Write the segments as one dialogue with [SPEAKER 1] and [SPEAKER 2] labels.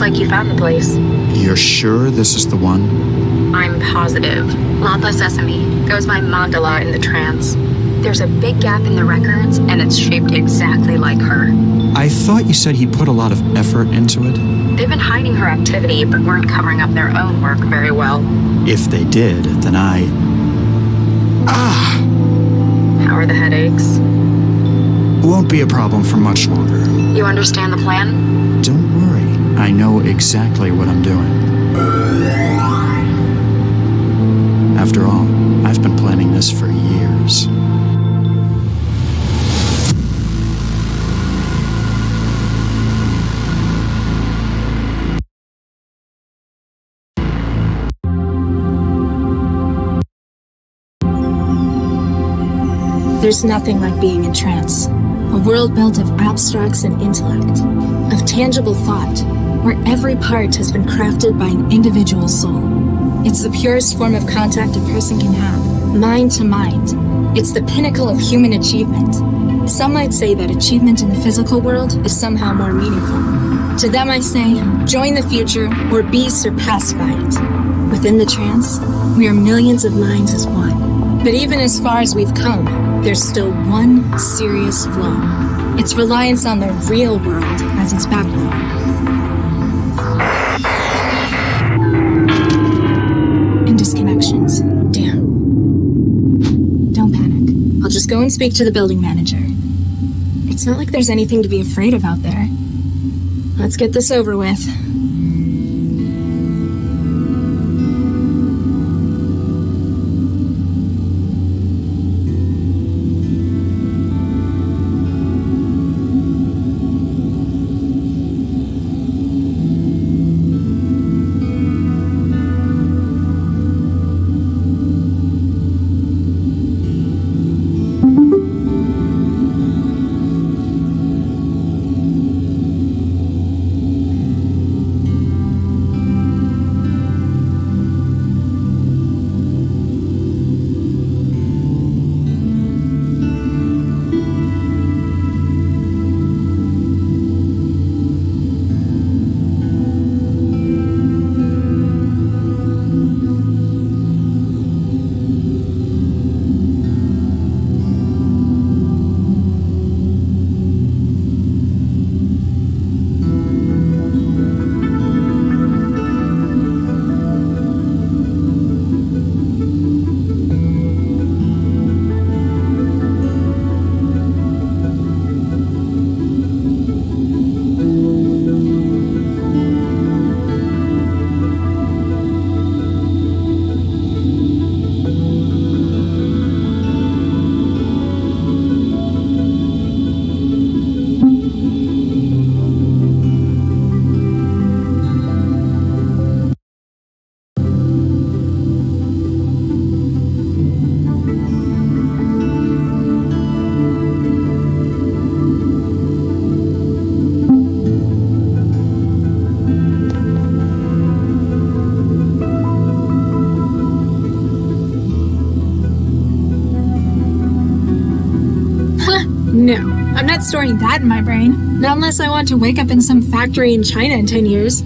[SPEAKER 1] like you found the place.
[SPEAKER 2] You're sure this is the one?
[SPEAKER 1] I'm positive. Lapa Sesame goes by Magdala in the trance. There's a big gap in the records, and it's shaped exactly like her.
[SPEAKER 2] I thought you said he put a lot of effort into it.
[SPEAKER 1] They've been hiding her activity, but weren't covering up their own work very well.
[SPEAKER 2] If they did, then
[SPEAKER 1] How are the headaches?
[SPEAKER 2] won't be a problem for much longer.
[SPEAKER 1] You understand the plan?
[SPEAKER 2] Don't worry, I know exactly what I'm doing. After all, I've been planning this for years.
[SPEAKER 3] There's nothing like being in trance. A world built of abstracts and intellect, of tangible thought, where every part has been crafted by an individual soul. It's the purest form of contact a person can have, mind to mind. It's the pinnacle of human achievement. Some might say that achievement in the physical world is somehow more meaningful. To them I say, join the future or be surpassed by it. Within the trance, we are millions of minds as one. But even as far as we've come, there's still one serious flaw. Its reliance on the real world as its backbone. And disconnections. Damn. Don't panic. I'll just go and speak to the building manager. It's not like there's anything to be afraid of out there. Let's get this over with. No, I'm not storing that in my brain. Not unless I want to wake up in some factory in China in 10 years.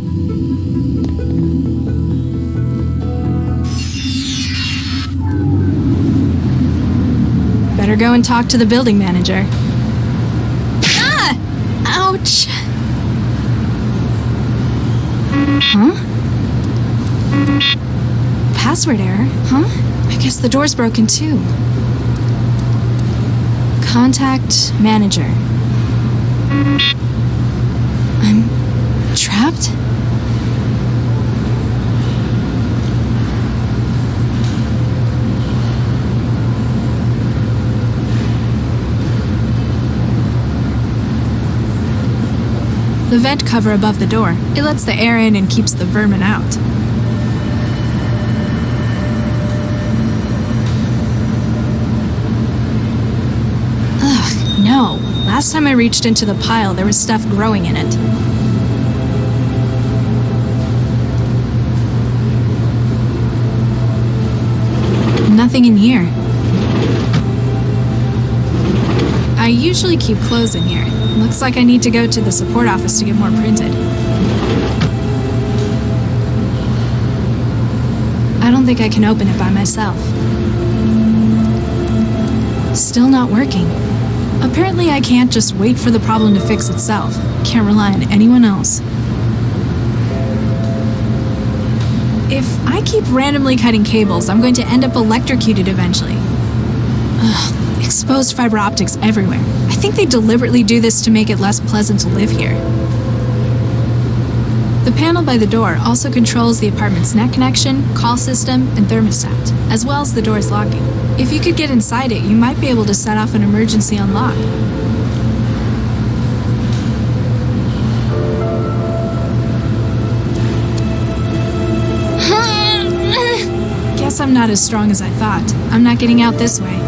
[SPEAKER 3] Better go and talk to the building manager. Ah! Ouch! Huh? Password error, huh? I guess the door's broken too. Contact manager. I'm trapped? The vent cover above the door. It lets the air in and keeps the vermin out. Ugh, no. Last time I reached into the pile, there was stuff growing in it. Nothing in here. I usually keep clothes in here. Looks like I need to go to the support office to get more printed. I don't think I can open it by myself. Still not working. Apparently I can't just wait for the problem to fix itself. Can't rely on anyone else. If I keep randomly cutting cables, I'm going to end up electrocuted eventually. Ugh, exposed fiber optics everywhere. I think they deliberately do this to make it less pleasant to live here. The panel by the door also controls the apartment's net connection, call system, and thermostat, as well as the door's locking. If you could get inside it, you might be able to set off an emergency unlock. Guess I'm not as strong as I thought. I'm not getting out this way.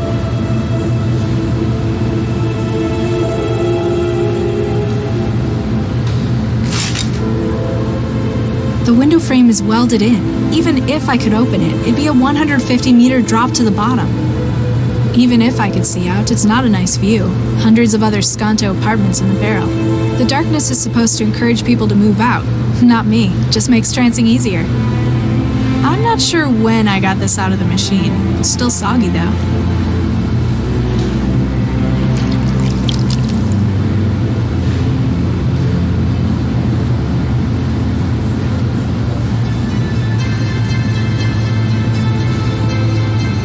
[SPEAKER 3] The window frame is welded in. Even if I could open it, it'd be a 150-meter drop to the bottom. Even if I could see out, it's not a nice view. Hundreds of other Skanto apartments in the barrel. The darkness is supposed to encourage people to move out. Not me. Just makes trancing easier. I'm not sure when I got this out of the machine. It's still soggy though.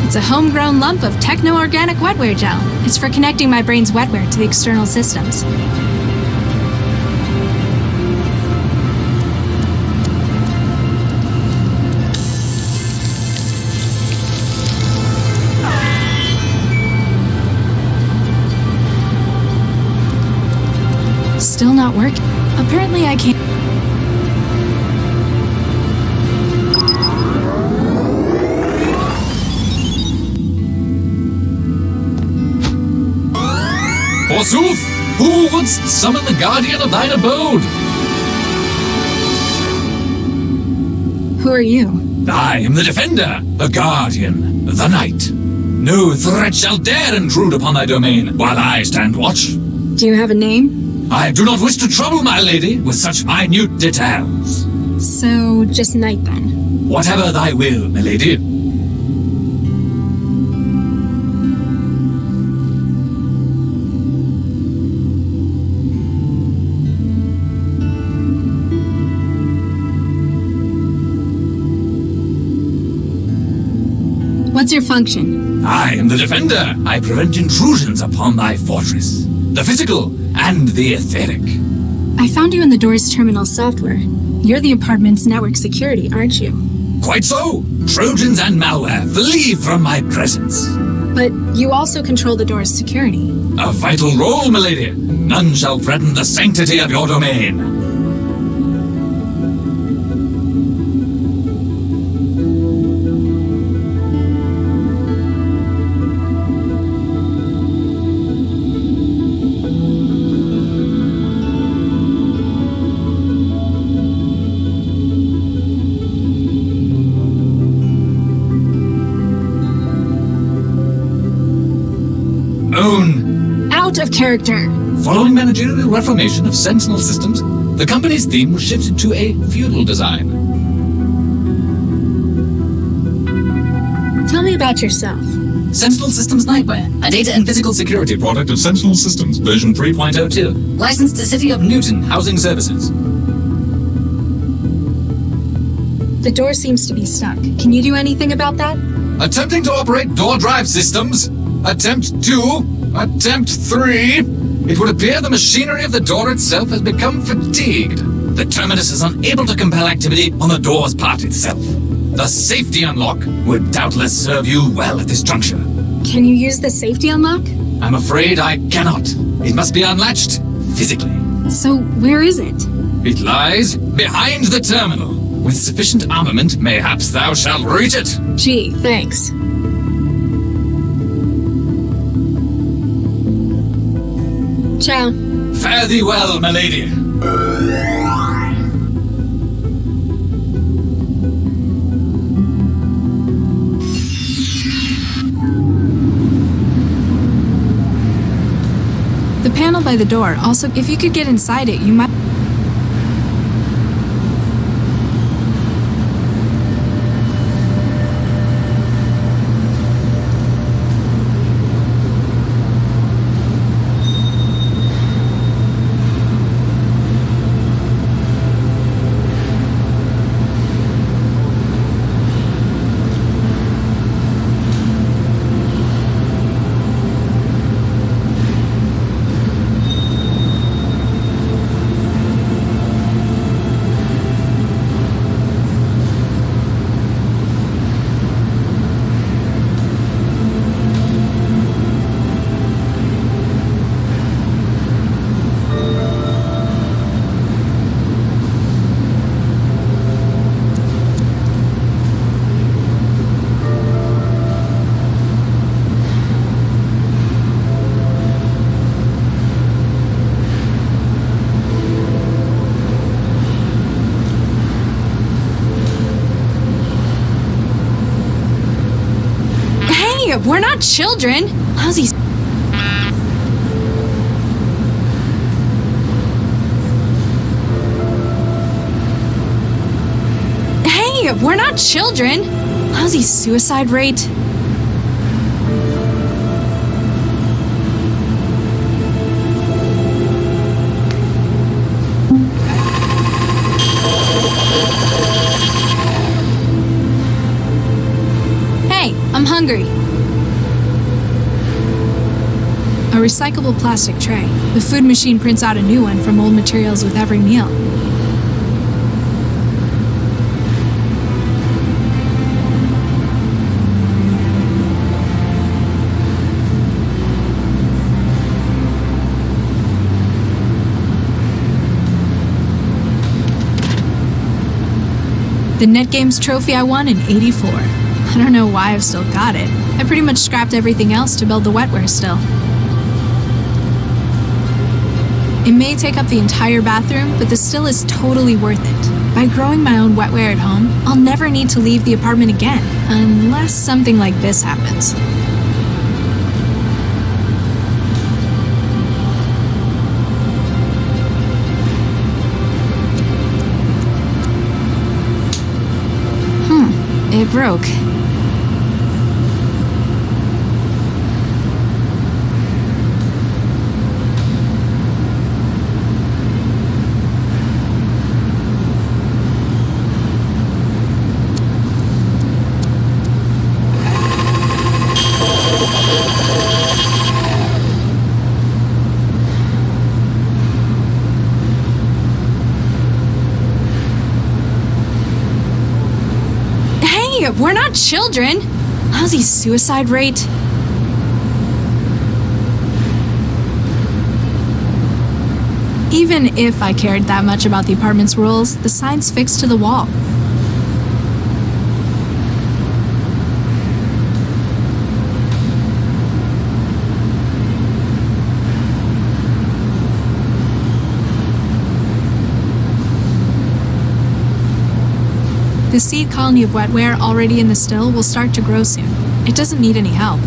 [SPEAKER 3] It's a homegrown lump of techno-organic wetware gel. It's for connecting my brain's wetware to the external systems. Still not working. Apparently I can't.
[SPEAKER 4] Forsooth, who wouldst summon the guardian of thine abode?
[SPEAKER 3] Who are you?
[SPEAKER 4] I am the defender, the guardian, the knight. No threat shall dare intrude upon thy domain while I stand watch.
[SPEAKER 3] Do you have a name?
[SPEAKER 4] I do not wish to trouble my lady with such minute details.
[SPEAKER 3] So, just Knight then.
[SPEAKER 4] Whatever thy will, my lady.
[SPEAKER 3] What's your function?
[SPEAKER 4] I am the defender. I prevent intrusions upon thy fortress. The physical and the etheric.
[SPEAKER 3] I found you in the door's terminal software. You're the apartment's network security, aren't you?
[SPEAKER 4] Quite so. Trojans and malware, flee from my presence.
[SPEAKER 3] But you also control the door's security.
[SPEAKER 4] A vital role, milady. None shall threaten the sanctity of your domain.
[SPEAKER 3] Out of character.
[SPEAKER 4] Following managerial reformation of Sentinel Systems, the company's theme was shifted to a feudal design.
[SPEAKER 3] Tell me about yourself.
[SPEAKER 4] Sentinel Systems Nightwear, a data and physical security product of Sentinel Systems, version 3.02. Licensed to City of Newton Housing Services.
[SPEAKER 3] The door seems to be stuck. Can you do anything about that?
[SPEAKER 4] Attempting to operate door drive systems. Attempt 2. Attempt 3. It would appear the machinery of the door itself has become fatigued. The terminus is unable to compel activity on the door's part itself. The safety unlock would doubtless serve you well at this juncture.
[SPEAKER 3] Can you use the safety unlock?
[SPEAKER 4] I'm afraid I cannot. It must be unlatched physically.
[SPEAKER 3] So where is it?
[SPEAKER 4] It lies behind the terminal. With sufficient armament, mayhaps thou shalt reach it.
[SPEAKER 3] Gee, thanks. Ciao.
[SPEAKER 4] Fare thee well, my lady.
[SPEAKER 3] The panel by the door also, if you could get inside it, you might. Hey, we're not children! Lousy. Hey, we're not children! Lousy suicide rate. Hey, I'm hungry. A recyclable plastic tray. The food machine prints out a new one from old materials with every meal. The NetGames trophy I won in '84. I don't know why I've still got it. I pretty much scrapped everything else to build the wetware still. It may take up the entire bathroom, but the still is totally worth it. By growing my own wetware at home, I'll never need to leave the apartment again, unless something like this happens. It broke. We're not children! Lousy suicide rate. Even if I cared that much about the apartment's rules, the sign's fixed to the wall. The seed colony of wetware already in the still will start to grow soon. It doesn't need any help.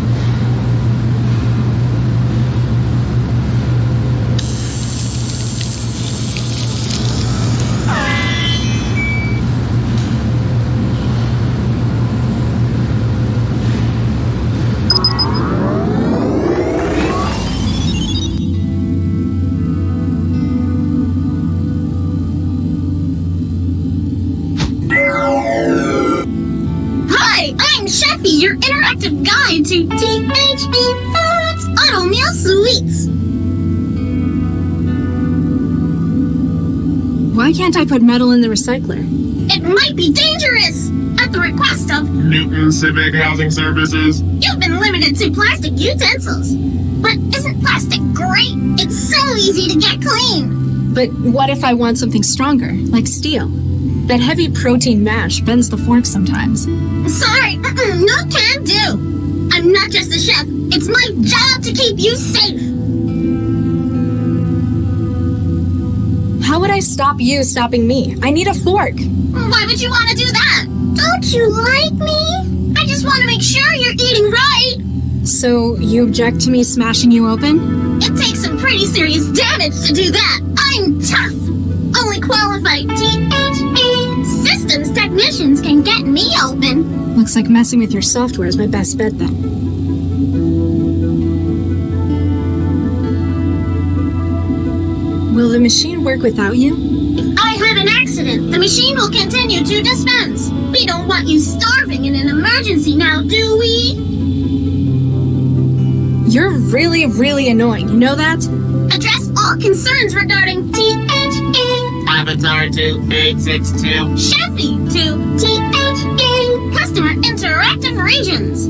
[SPEAKER 5] Your interactive guide to THB Foods Auto Meal Sweets.
[SPEAKER 3] Why can't I put metal in the recycler?
[SPEAKER 5] It might be dangerous. At the request of
[SPEAKER 6] Newton Civic Housing Services,
[SPEAKER 5] you've been limited to plastic utensils. But isn't plastic great? It's so easy to get clean.
[SPEAKER 3] But what if I want something stronger, like steel? That heavy protein mash bends the fork sometimes.
[SPEAKER 5] Sorry, no can do. I'm not just a chef. It's my job to keep you safe.
[SPEAKER 3] How would I stop you stopping me? I need a fork.
[SPEAKER 5] Why would you want to do that? Don't you like me? I just want to make sure you're eating right.
[SPEAKER 3] So you object to me smashing you open?
[SPEAKER 5] It takes some pretty serious damage to do that. I'm tough. Only qualified THE systems technicians can get me open.
[SPEAKER 3] Looks like messing with your software is my best bet then. Will the machine work without you?
[SPEAKER 5] If I have an accident, the machine will continue to dispense. We don't want you starving in an emergency now, do we?
[SPEAKER 3] You're really, really annoying. You know that?
[SPEAKER 5] Address all concerns regarding THE.
[SPEAKER 6] Avatar to 862.
[SPEAKER 5] Chefy to THE. Customer Interactive Regions.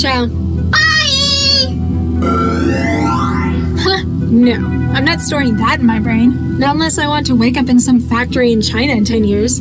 [SPEAKER 3] Ciao.
[SPEAKER 5] Bye!
[SPEAKER 3] No, I'm not storing that in my brain. Not unless I want to wake up in some factory in China in 10 years.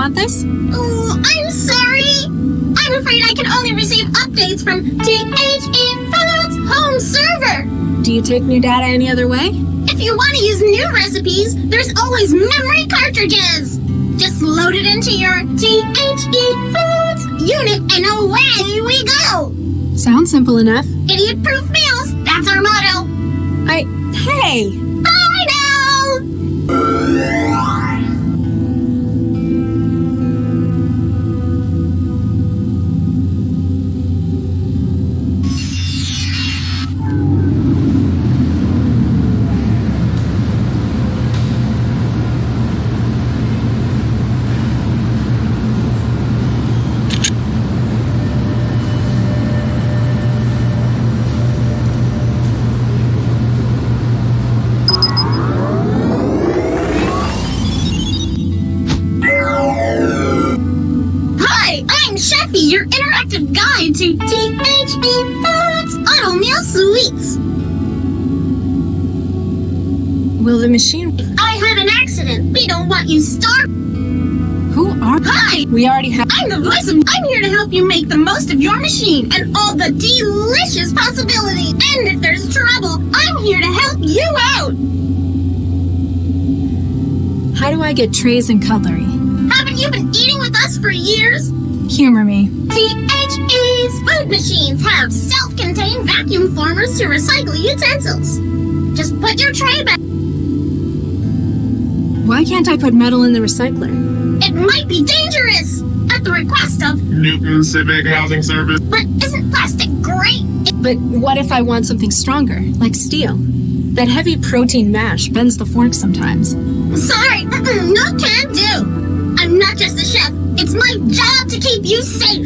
[SPEAKER 3] want this?
[SPEAKER 5] Oh, I'm sorry. I'm afraid I can only receive updates from THE Foods home server.
[SPEAKER 3] Do you take new data any other way?
[SPEAKER 5] If you want to use new recipes, there's always memory cartridges. Just load it into your THE Foods unit and away we go.
[SPEAKER 3] Sounds simple enough.
[SPEAKER 5] Idiot-proof meals, that's our motto.
[SPEAKER 3] Hey!
[SPEAKER 5] Bye now! Your interactive guide to THE Foods Auto Meal Sweets.
[SPEAKER 3] Will the machine...
[SPEAKER 5] I had an accident. We don't want you starved.
[SPEAKER 3] Who are...
[SPEAKER 5] Hi!
[SPEAKER 3] We already have...
[SPEAKER 5] I'm the voice of... I'm here to help you make the most of your machine and all the delicious possibilities. And if there's trouble, I'm here to help you out.
[SPEAKER 3] How do I get trays and cutlery?
[SPEAKER 5] Haven't you been eating with us for years?
[SPEAKER 3] Humor me.
[SPEAKER 5] THE's food machines have self-contained vacuum formers to recycle utensils. Just put your tray back.
[SPEAKER 3] Why can't I put metal in the recycler?
[SPEAKER 5] It might be dangerous. At the request of
[SPEAKER 6] Newton Civic Housing Service.
[SPEAKER 5] But isn't plastic great?
[SPEAKER 3] But what if I want something stronger, like steel? That heavy protein mash bends the fork sometimes.
[SPEAKER 5] Sorry, no can do. I'm not just a chef. It's my job to keep you safe.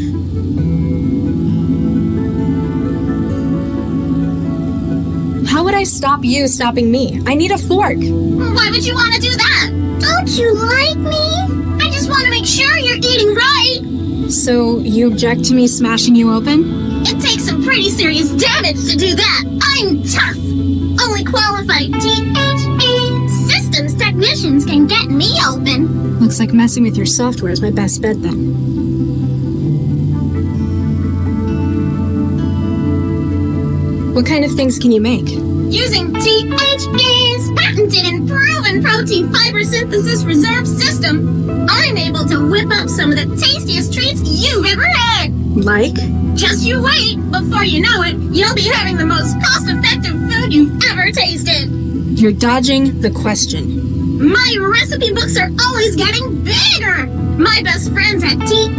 [SPEAKER 3] How would I stop you stopping me? I need a fork.
[SPEAKER 5] Why would you want to do that? Don't you like me? I just want to make sure you're eating right.
[SPEAKER 3] So you object to me smashing you open?
[SPEAKER 5] It takes some pretty serious damage to do that. I'm tough. Only qualified THE systems technicians can get me open.
[SPEAKER 3] Looks like messing with your software is my best bet then. What kind of things can you make?
[SPEAKER 5] Using THE's patented and proven protein fiber synthesis reserve system, I'm able to whip up some of the tastiest treats you've ever had.
[SPEAKER 3] Like?
[SPEAKER 5] Just you wait. Before you know it, you'll be having the most cost-effective food you've ever tasted.
[SPEAKER 3] You're dodging the question.
[SPEAKER 5] My recipe books are always getting bigger. My best friends at THE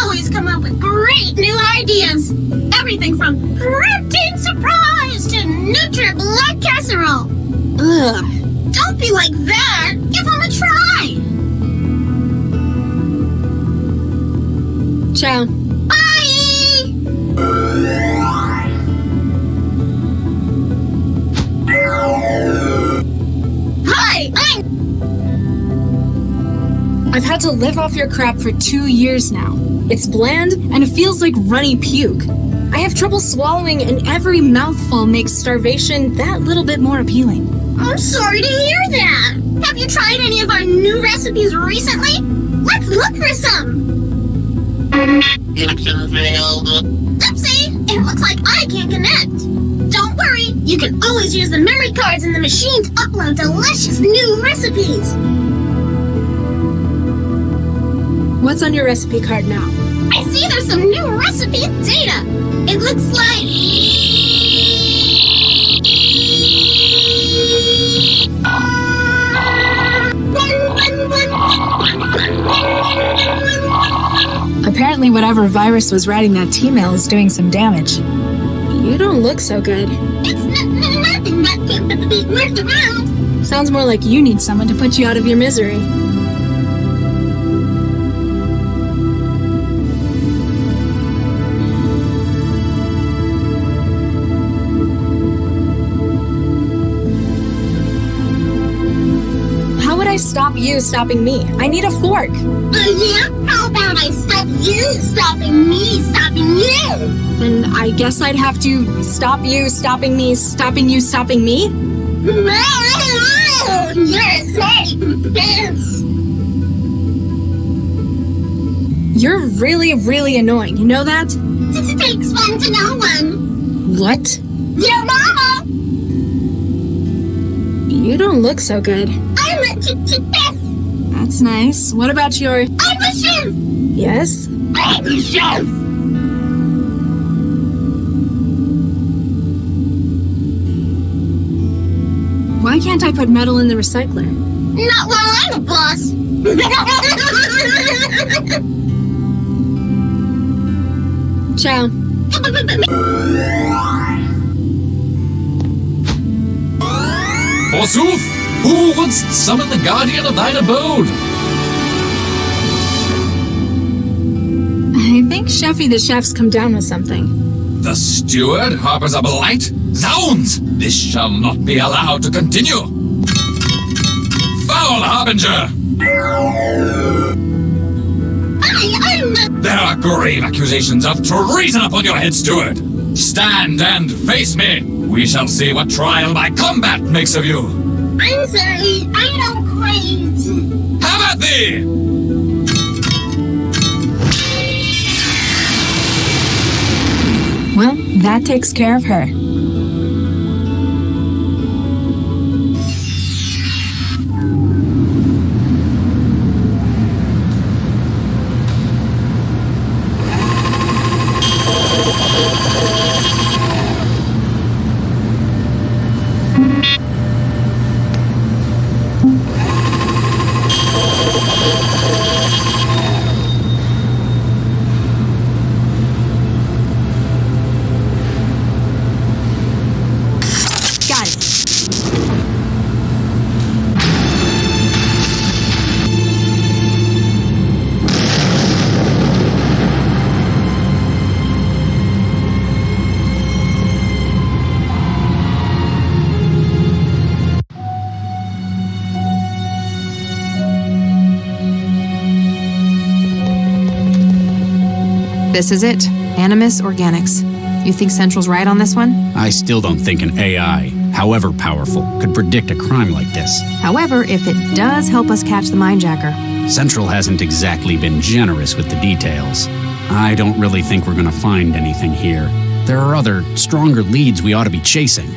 [SPEAKER 5] always come up with great new ideas. Everything from protein surprise to Nutri-Blood casserole.
[SPEAKER 3] Ugh.
[SPEAKER 5] Don't be like that. Give them a try.
[SPEAKER 3] Ciao.
[SPEAKER 5] Bye. Hi,
[SPEAKER 3] I've had to live off your crap for 2 years now. It's bland and it feels like runny puke. I have trouble swallowing and every mouthful makes starvation that little bit more appealing.
[SPEAKER 5] I'm sorry to hear that. Have you tried any of our new recipes recently? Let's look for some.
[SPEAKER 6] Connection failed.
[SPEAKER 5] Oopsie, it looks like I can't connect. Don't worry, you can always use the memory cards in the machine to upload delicious new recipes.
[SPEAKER 3] What's on your recipe card now?
[SPEAKER 5] I see there's some new recipe data. It looks like...
[SPEAKER 3] Apparently whatever virus was writing that T-mail is doing some damage. You don't look so good.
[SPEAKER 5] It's nothing that can be worked around.
[SPEAKER 3] Sounds more like you need someone to put you out of your misery. How would I stop you stopping me? I need a fork.
[SPEAKER 5] Yeah? How about I stop you stopping me stopping you?
[SPEAKER 3] Then I guess I'd have to stop you stopping me stopping you stopping me?
[SPEAKER 5] You're a safe dance.
[SPEAKER 3] You're really, really annoying. You know that?
[SPEAKER 5] This takes one to know one.
[SPEAKER 3] What?
[SPEAKER 5] Your mama!
[SPEAKER 3] You don't look so good.
[SPEAKER 5] I'm a chef.
[SPEAKER 3] That's nice. What about your...
[SPEAKER 5] I'm a chef.
[SPEAKER 3] Yes?
[SPEAKER 5] I'm a chef.
[SPEAKER 3] Why can't I put metal in the recycler?
[SPEAKER 5] Not while I'm a boss.
[SPEAKER 3] Ciao.
[SPEAKER 4] Forsooth, who wouldst summon the guardian of thine abode?
[SPEAKER 3] I think Chefy the Chef's come down with something.
[SPEAKER 4] The steward harbors a blight? Zounds! This shall not be allowed to continue! Foul harbinger! There are grave accusations of treason upon your head, steward! Stand and face me! We shall see what trial by combat makes of you!
[SPEAKER 5] I'm sorry, I don't quite.
[SPEAKER 4] Have at thee!
[SPEAKER 3] Well, that takes care of her.
[SPEAKER 7] This is it. Animus Organics. You think Central's right on this one?
[SPEAKER 8] I still don't think an AI, however powerful, could predict a crime like this.
[SPEAKER 7] However, if it does help us catch the mindjacker.
[SPEAKER 8] Central hasn't exactly been generous with the details. I don't really think we're gonna find anything here. There are other, stronger leads we ought to be chasing.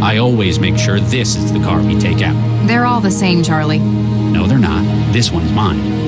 [SPEAKER 8] I always make sure this is the car we take out.
[SPEAKER 7] They're all the same, Charlie.
[SPEAKER 8] No, they're not. This one's mine.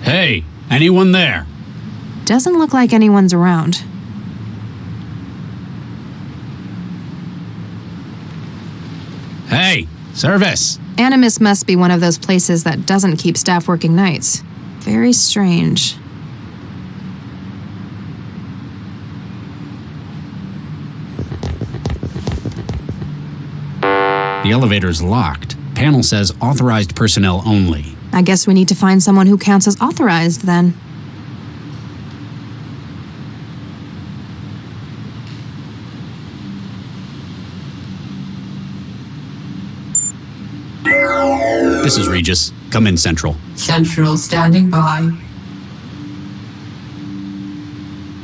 [SPEAKER 8] Hey, anyone there?
[SPEAKER 7] Doesn't look like anyone's around.
[SPEAKER 8] Hey, service!
[SPEAKER 7] Animus must be one of those places that doesn't keep staff working nights. Very strange.
[SPEAKER 8] The elevator's locked. Panel says authorized personnel only.
[SPEAKER 7] I guess we need to find someone who counts as authorized then.
[SPEAKER 8] This is Regis. Come in, Central.
[SPEAKER 9] Central standing by.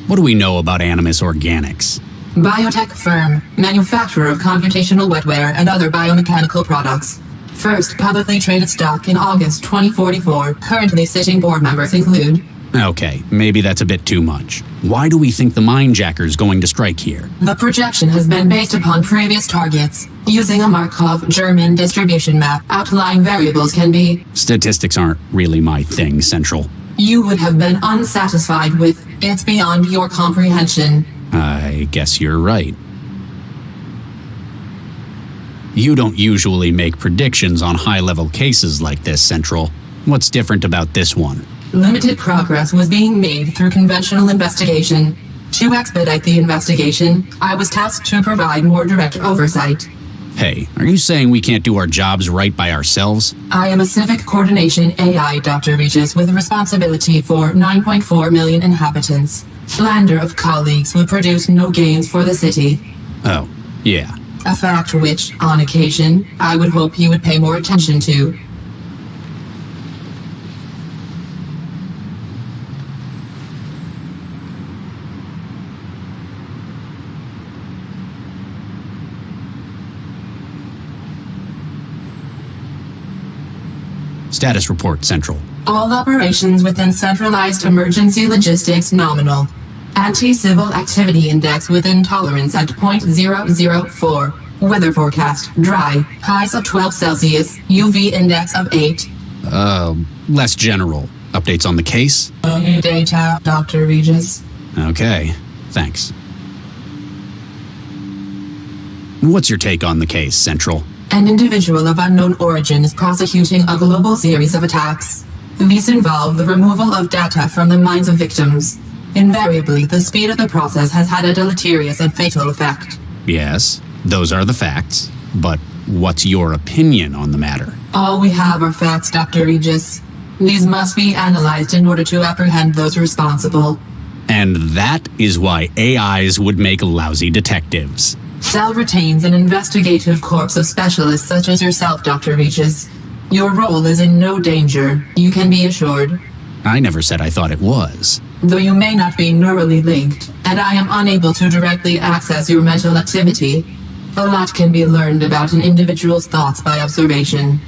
[SPEAKER 8] What do we know about Animus Organics?
[SPEAKER 9] Biotech firm, manufacturer of computational wetware and other biomechanical products. First publicly traded stock in August 2044. Currently sitting board members include...
[SPEAKER 8] Okay, maybe that's a bit too much. Why do we think the Mindjacker's going to strike here?
[SPEAKER 9] The projection has been based upon previous targets. Using a Markov German distribution map, outlying variables can be...
[SPEAKER 8] Statistics aren't really my thing, Central.
[SPEAKER 9] You would have been unsatisfied with it's beyond your comprehension.
[SPEAKER 8] I guess you're right. You don't usually make predictions on high-level cases like this, Central. What's different about this one?
[SPEAKER 9] Limited progress was being made through conventional investigation. To expedite the investigation, I was tasked to provide more direct oversight.
[SPEAKER 8] Hey, are you saying we can't do our jobs right by ourselves?
[SPEAKER 9] I am a civic coordination AI, Dr. Regis, with responsibility for 9.4 million inhabitants. Slander of colleagues will produce no gains for the city.
[SPEAKER 8] Oh, yeah.
[SPEAKER 9] A fact which, on occasion, I would hope you would pay more attention to.
[SPEAKER 8] Status report, Central.
[SPEAKER 9] All operations within centralized emergency logistics nominal. Anti-civil activity index within tolerance at 0.004. Weather forecast, dry. Highs of 12 Celsius. UV index of 8.
[SPEAKER 8] Less general. Updates on the case?
[SPEAKER 9] Data, Dr. Regis.
[SPEAKER 8] Okay, thanks. What's your take on the case, Central?
[SPEAKER 9] An individual of unknown origin is prosecuting a global series of attacks. These involve the removal of data from the minds of victims. Invariably, the speed of the process has had a deleterious and fatal effect.
[SPEAKER 8] Yes, those are the facts. But what's your opinion on the matter?
[SPEAKER 9] All we have are facts, Dr. Regis. These must be analyzed in order to apprehend those responsible.
[SPEAKER 8] And that is why AIs would make lousy detectives.
[SPEAKER 9] Cell retains an investigative corps of specialists such as yourself, Dr. Regis. Your role is in no danger, you can be assured.
[SPEAKER 8] I never said I thought it was.
[SPEAKER 9] Though you may not be neurally linked, and I am unable to directly access your mental activity, a lot can be learned about an individual's thoughts by observation.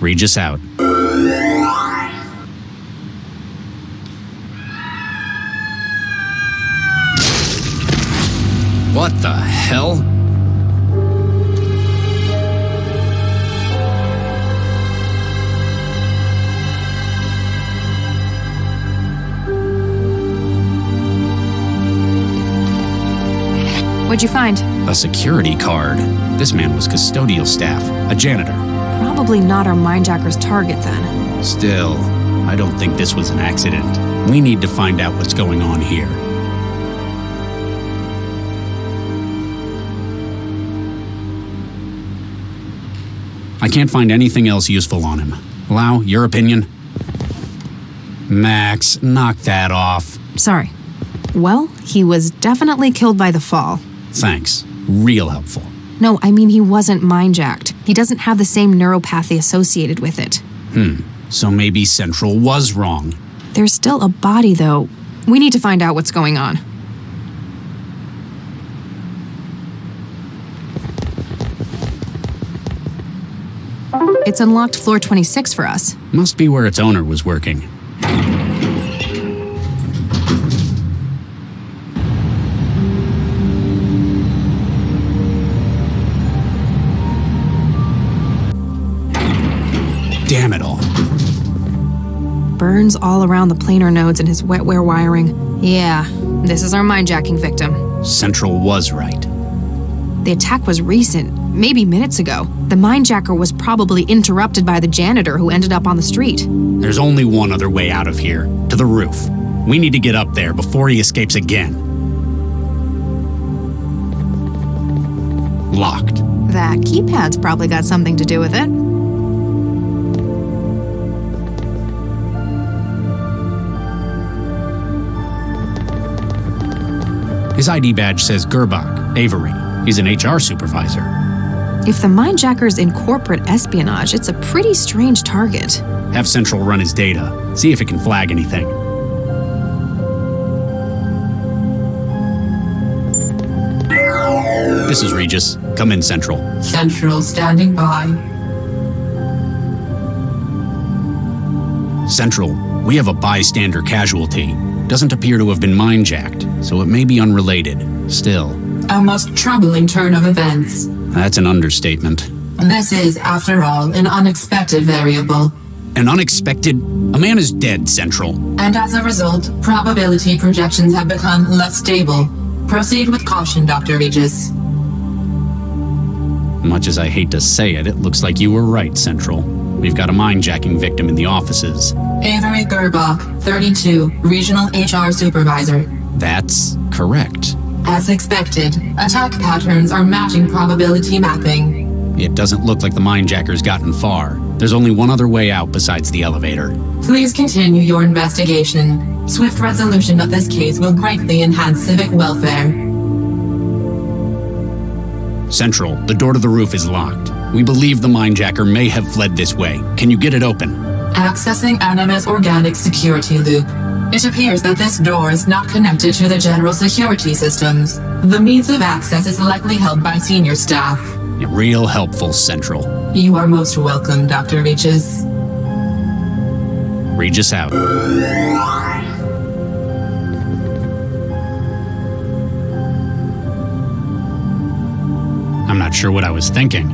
[SPEAKER 8] Regis out. What the hell?
[SPEAKER 7] What'd you find?
[SPEAKER 8] A security card. This man was custodial staff, a janitor.
[SPEAKER 7] Probably not our Mindjacker's target then.
[SPEAKER 8] Still, I don't think this was an accident. We need to find out what's going on here. I can't find anything else useful on him. Lau, your opinion? Max, knock that off.
[SPEAKER 7] Sorry. Well, he was definitely killed by the fall.
[SPEAKER 8] Thanks. Real helpful.
[SPEAKER 7] No, I mean he wasn't mind-jacked. He doesn't have the same neuropathy associated with it.
[SPEAKER 8] So maybe Central was wrong.
[SPEAKER 7] There's still a body, though. We need to find out what's going on. It's unlocked floor 26 for us.
[SPEAKER 8] Must be where its owner was working. Damn it all.
[SPEAKER 7] Burns all around the planar nodes and his wetware wiring. Yeah, this is our mindjacking victim.
[SPEAKER 8] Central was right.
[SPEAKER 7] The attack was recent, maybe minutes ago. The mindjacker was probably interrupted by the janitor who ended up on the street.
[SPEAKER 8] There's only one other way out of here, to the roof. We need to get up there before he escapes again. Locked.
[SPEAKER 7] That keypad's probably got something to do with it.
[SPEAKER 8] His ID badge says Gerbach, Avery. He's an HR supervisor.
[SPEAKER 7] If the mindjacker's in corporate espionage, it's a pretty strange target.
[SPEAKER 8] Have Central run his data. See if it can flag anything. This is Regis. Come in, Central.
[SPEAKER 9] Central standing by.
[SPEAKER 8] Central, we have a bystander casualty. Doesn't appear to have been mind-jacked, so it may be unrelated. Still.
[SPEAKER 9] A most troubling turn of events.
[SPEAKER 8] That's an understatement.
[SPEAKER 9] This is, after all, an unexpected variable.
[SPEAKER 8] An unexpected... A man is dead, Central.
[SPEAKER 9] And as a result, probability projections have become less stable. Proceed with caution, Dr. Regis.
[SPEAKER 8] Much as I hate to say it, it looks like you were right, Central. We've got a mind-jacking victim in the offices.
[SPEAKER 9] Avery Gerbach, 32, Regional HR Supervisor.
[SPEAKER 8] That's correct.
[SPEAKER 9] As expected, attack patterns are matching probability mapping.
[SPEAKER 8] It doesn't look like the mindjacker's gotten far. There's only one other way out besides the elevator.
[SPEAKER 9] Please continue your investigation. Swift resolution of this case will greatly enhance civic welfare.
[SPEAKER 8] Central, the door to the roof is locked. We believe the mindjacker may have fled this way. Can you get it open?
[SPEAKER 9] Accessing Animus Organic Security Loop. It appears that this door is not connected to the general security systems. The means of access is likely held by senior staff.
[SPEAKER 8] Real helpful, Central.
[SPEAKER 9] You are most welcome, Dr. Regis.
[SPEAKER 8] Regis out. I'm not sure what I was thinking.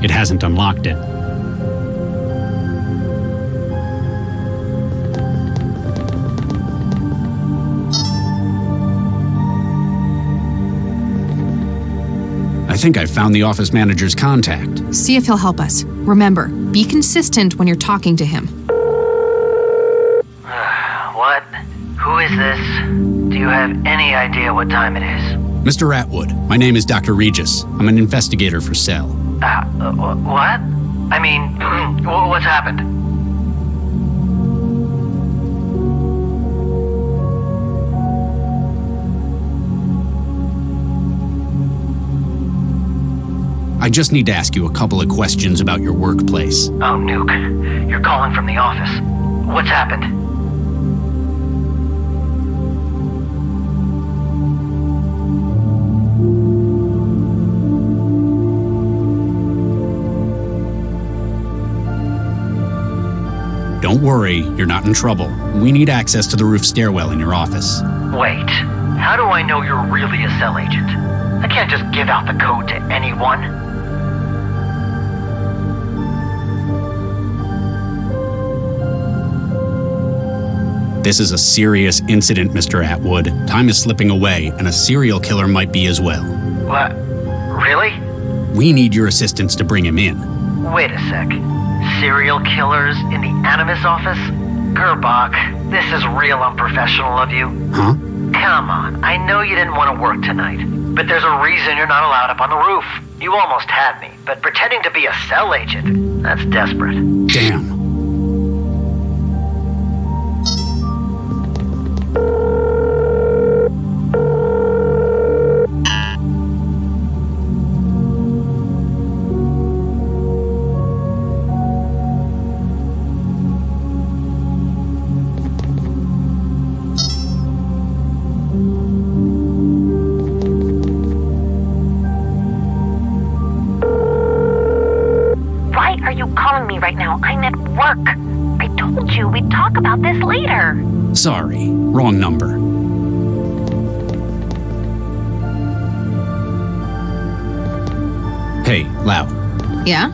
[SPEAKER 8] It hasn't unlocked it. I think I found the office manager's contact.
[SPEAKER 7] See if he'll help us. Remember, be consistent when you're talking to him.
[SPEAKER 10] What? Who is this? Do you have any idea what time it is?
[SPEAKER 8] Mr. Atwood, my name is Dr. Regis. I'm an investigator for Cell.
[SPEAKER 10] What? I mean, what's happened?
[SPEAKER 8] I just need to ask you a couple of questions about your workplace.
[SPEAKER 10] Oh, Nuke. You're calling from the office. What's happened?
[SPEAKER 8] Don't worry, you're not in trouble. We need access to the roof stairwell in your office.
[SPEAKER 10] Wait, how do I know you're really a cell agent? I can't just give out the code to anyone.
[SPEAKER 8] This is a serious incident, Mr. Atwood. Time is slipping away, and a serial killer might be as well.
[SPEAKER 10] What? Really?
[SPEAKER 8] We need your assistance to bring him in.
[SPEAKER 10] Wait a sec. Serial killers in the Animus office? Gerbach, this is real unprofessional of you.
[SPEAKER 8] Huh?
[SPEAKER 10] Come on, I know you didn't want to work tonight, but there's a reason you're not allowed up on the roof. You almost had me, but pretending to be a cell agent, that's desperate.
[SPEAKER 8] Damn.
[SPEAKER 1] later.
[SPEAKER 8] Sorry, wrong number. Hey, Lau.
[SPEAKER 7] Yeah?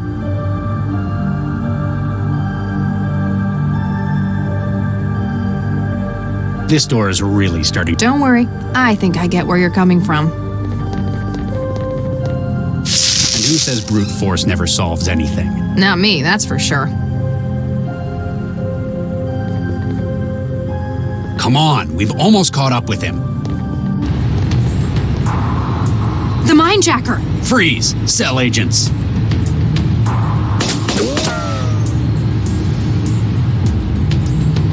[SPEAKER 8] This door is really starting to...
[SPEAKER 7] Don't worry. I think I get where you're coming from.
[SPEAKER 8] And who says brute force never solves anything?
[SPEAKER 7] Not me, that's for sure.
[SPEAKER 8] Come on, we've almost caught up with him.
[SPEAKER 7] The Mindjacker!
[SPEAKER 8] Freeze! Cell agents!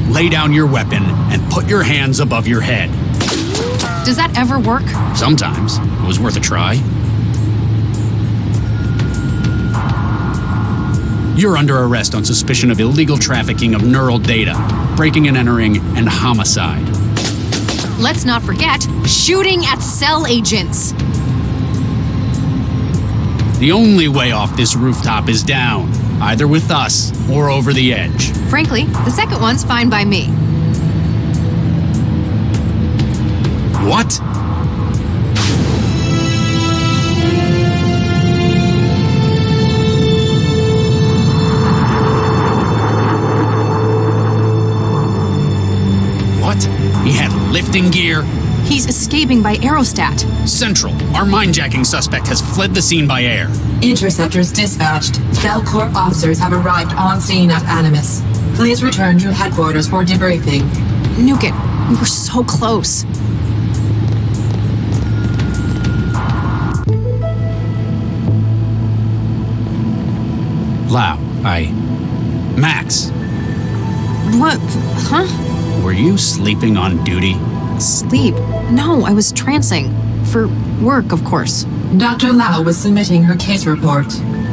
[SPEAKER 8] Lay down your weapon and put your hands above your head.
[SPEAKER 7] Does that ever work?
[SPEAKER 8] Sometimes. It was worth a try. You're under arrest on suspicion of illegal trafficking of neural data, breaking and entering, and homicide.
[SPEAKER 7] Let's not forget, shooting at cell agents!
[SPEAKER 8] The only way off this rooftop is down, either with us or over the edge.
[SPEAKER 7] Frankly, the second one's fine by me.
[SPEAKER 8] What? What? He had lifting gear?
[SPEAKER 7] He's escaping by aerostat.
[SPEAKER 8] Central, our mindjacking suspect has fled the scene by air.
[SPEAKER 9] Interceptors dispatched. Cell Corp officers have arrived on scene at Animus. Please return to headquarters for debriefing.
[SPEAKER 7] Nuke it. We were so close.
[SPEAKER 8] Lau, Max,
[SPEAKER 7] What? Huh?
[SPEAKER 8] were you sleeping on duty?
[SPEAKER 7] Sleep? No, I was trancing. For work, of course.
[SPEAKER 9] Dr. Lau was submitting her case report.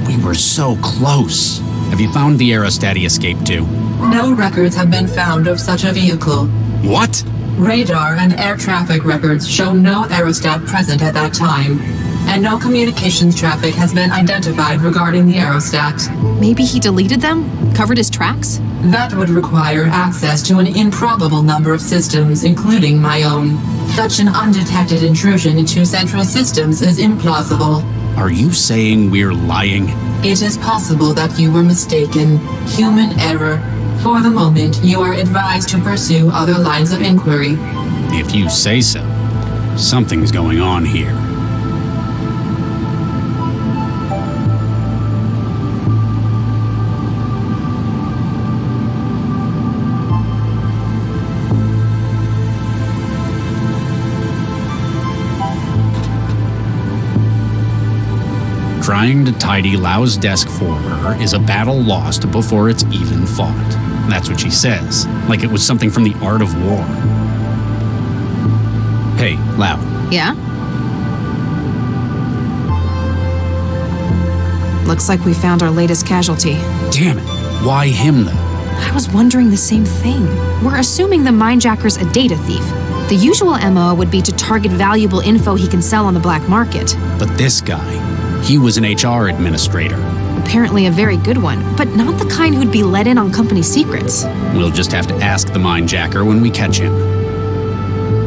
[SPEAKER 8] We were so close. Have you found the aerostat he escaped to?
[SPEAKER 9] No records have been found of such a vehicle.
[SPEAKER 8] What?
[SPEAKER 9] Radar and air traffic records show no aerostat present at that time, and no communications traffic has been identified regarding the aerostat.
[SPEAKER 7] Maybe he deleted them? Covered his tracks?
[SPEAKER 9] That would require access to an improbable number of systems, including my own. Such an undetected intrusion into central systems is implausible.
[SPEAKER 8] Are you saying we're lying?
[SPEAKER 9] It is possible that you were mistaken. Human error. For the moment, you are advised to pursue other lines of inquiry.
[SPEAKER 8] If you say so. Something's going on here. Trying to tidy Lau's desk for her is a battle lost before it's even fought. That's what she says, like it was something from the art of war. Hey, Lau.
[SPEAKER 7] Yeah? Looks like we found our latest casualty.
[SPEAKER 8] Damn it. Why him, though?
[SPEAKER 7] I was wondering the same thing. We're assuming the Mindjacker's a data thief. The usual MO would be to target valuable info he can sell on the black market.
[SPEAKER 8] But this guy, he was an HR administrator.
[SPEAKER 7] Apparently a very good one, but not the kind who'd be let in on company secrets.
[SPEAKER 8] We'll just have to ask the Mindjacker when we catch him.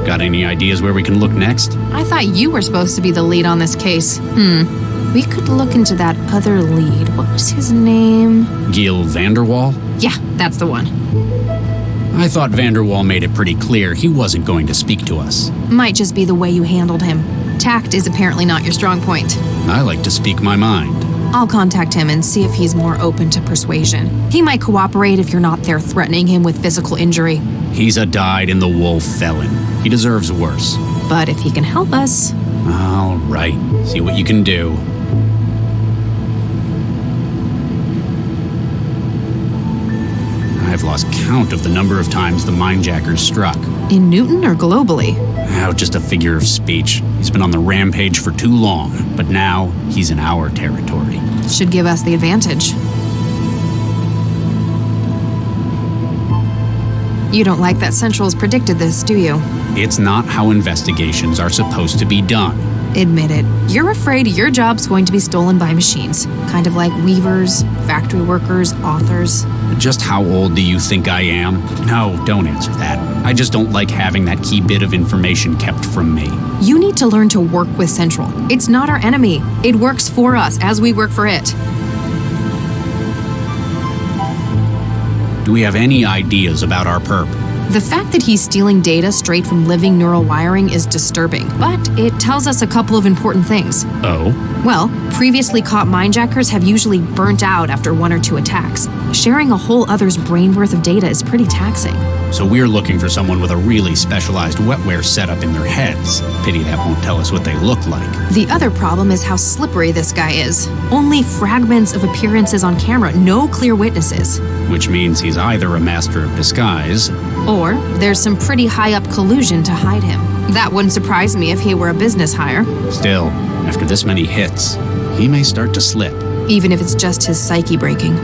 [SPEAKER 8] Got any ideas where we can look next?
[SPEAKER 7] I thought you were supposed to be the lead on this case. We could look into that other lead. What was his name?
[SPEAKER 8] Gil Vanderwall?
[SPEAKER 7] Yeah, that's the one.
[SPEAKER 8] I thought Vanderwall made it pretty clear he wasn't going to speak to us.
[SPEAKER 7] Might just be the way you handled him. Tact is apparently not your strong point.
[SPEAKER 8] I like to speak my mind.
[SPEAKER 7] I'll contact him and see if he's more open to persuasion. He might cooperate if you're not there threatening him with physical injury.
[SPEAKER 8] He's a dyed-in-the-wool felon. He deserves worse.
[SPEAKER 7] But if he can help us...
[SPEAKER 8] All right. See what you can do. I've lost count of the number of times the Mindjackers struck.
[SPEAKER 7] In Newton or globally?
[SPEAKER 8] Oh, just a figure of speech. He's been on the rampage for too long, but now he's in our territory.
[SPEAKER 7] Should give us the advantage. You don't like that Central's predicted this, do you?
[SPEAKER 8] It's not how investigations are supposed to be done.
[SPEAKER 7] Admit it. You're afraid your job's going to be stolen by machines. Kind of like weavers, factory workers, authors.
[SPEAKER 8] Just how old do you think I am? No, don't answer that. I just don't like having that key bit of information kept from me.
[SPEAKER 7] You need to learn to work with Central. It's not our enemy. It works for us as we work for it.
[SPEAKER 8] Do we have any ideas about our perp?
[SPEAKER 7] The fact that he's stealing data straight from living neural wiring is disturbing, but it tells us a couple of important things.
[SPEAKER 8] Oh?
[SPEAKER 7] Well, previously caught mindjackers have usually burnt out after 1 or 2 attacks. Sharing a whole other's brain worth of data is pretty taxing.
[SPEAKER 8] So we're looking for someone with a really specialized wetware setup in their heads. Pity that won't tell us what they look like.
[SPEAKER 7] The other problem is how slippery this guy is. Only fragments of appearances on camera, no clear witnesses.
[SPEAKER 8] Which means he's either a master of disguise,
[SPEAKER 7] or there's some pretty high-up collusion to hide him. That wouldn't surprise me if he were a business hire.
[SPEAKER 8] Still, after this many hits, he may start to slip.
[SPEAKER 7] Even if it's just his psyche breaking.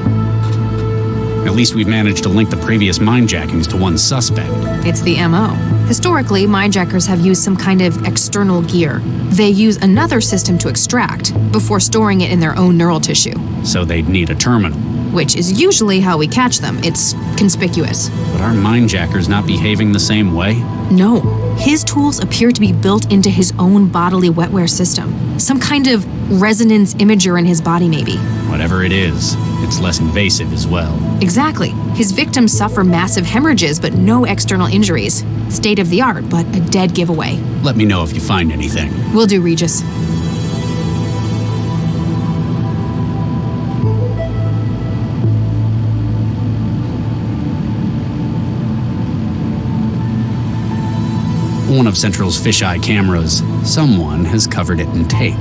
[SPEAKER 8] At least we've managed to link the previous mindjackings to one suspect.
[SPEAKER 7] It's the MO. Historically, mindjackers have used some kind of external gear. They use another system to extract, before storing it in their own neural tissue.
[SPEAKER 8] So they'd need a terminal.
[SPEAKER 7] Which is usually how we catch them. It's conspicuous.
[SPEAKER 8] But are mindjackers not behaving the same way?
[SPEAKER 7] No. His tools appear to be built into his own bodily wetware system. Some kind of resonance imager in his body, maybe.
[SPEAKER 8] Whatever it is, it's less invasive as well.
[SPEAKER 7] Exactly. His victims suffer massive hemorrhages, but no external injuries. State of the art, but a dead giveaway.
[SPEAKER 8] Let me know if you find anything.
[SPEAKER 7] Will do, Regis.
[SPEAKER 8] One of Central's fisheye cameras, someone has covered it in tape.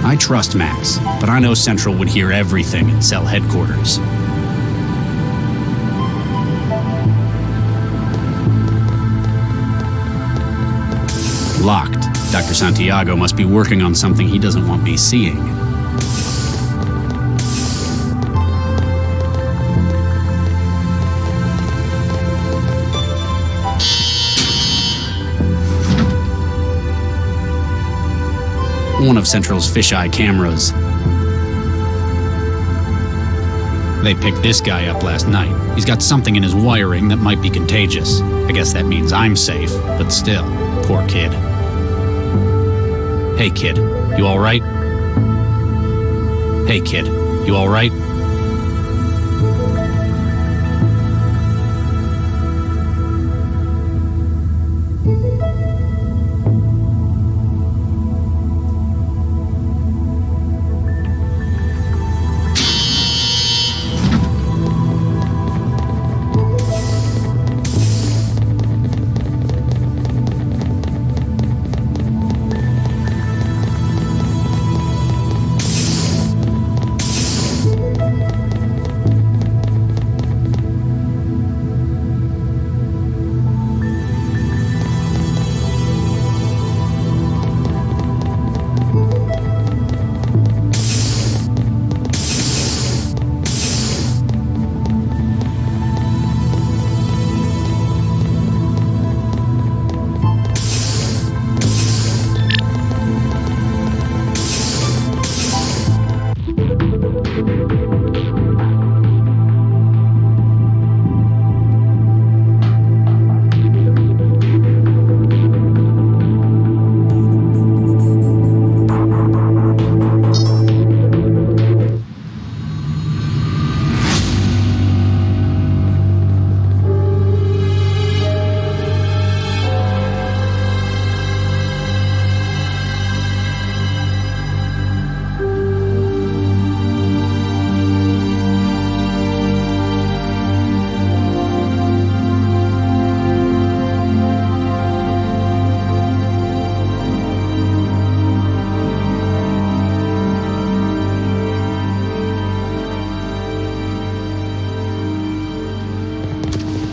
[SPEAKER 8] I trust Max, but I know Central would hear everything at cell headquarters. Locked. Dr. Santiago must be working on something he doesn't want me seeing. one of Central's fisheye cameras. They picked this guy up last night. He's got something in his wiring that might be contagious. I guess that means I'm safe, but still, poor kid. Hey kid, you alright? Hey kid, you alright?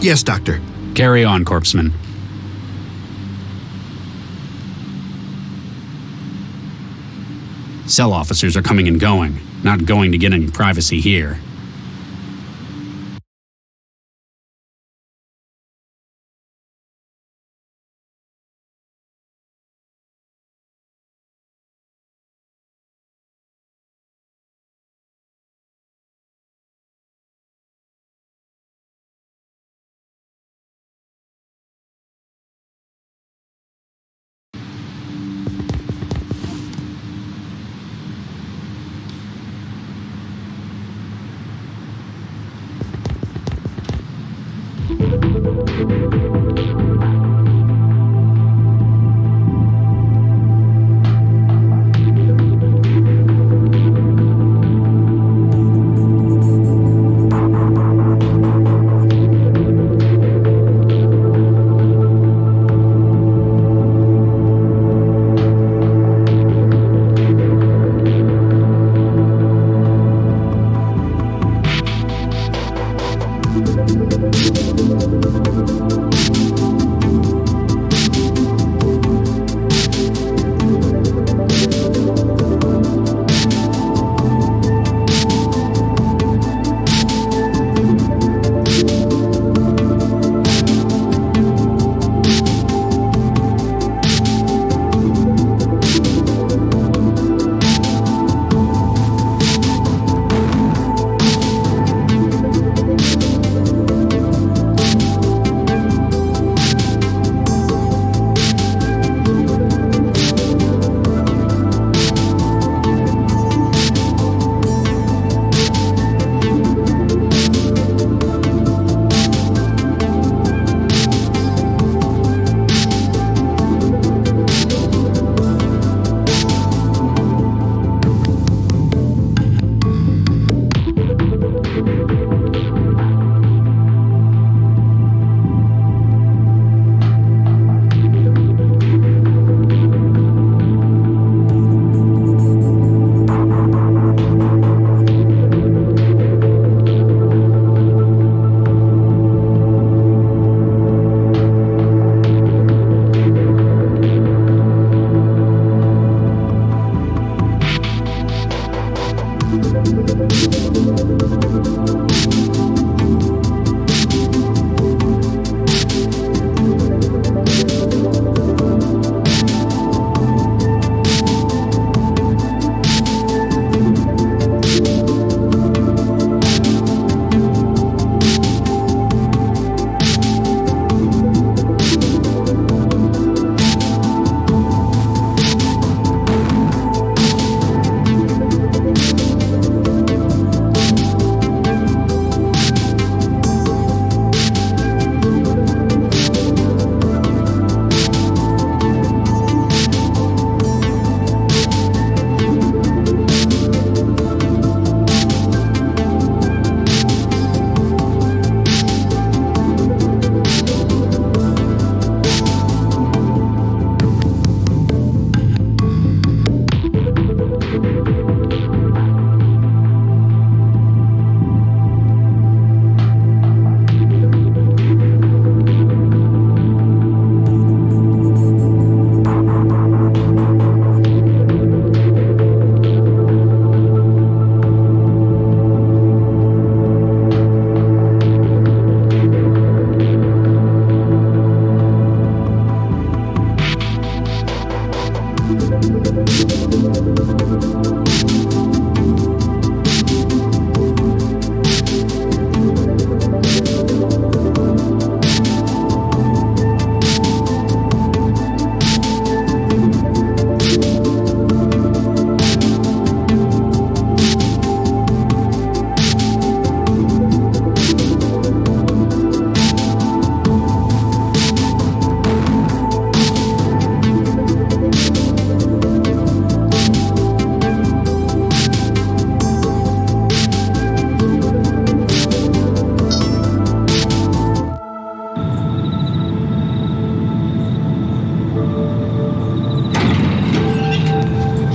[SPEAKER 2] Yes, Doctor.
[SPEAKER 8] Carry on, Corpseman. Cell officers are coming and going. Not going to get any privacy here.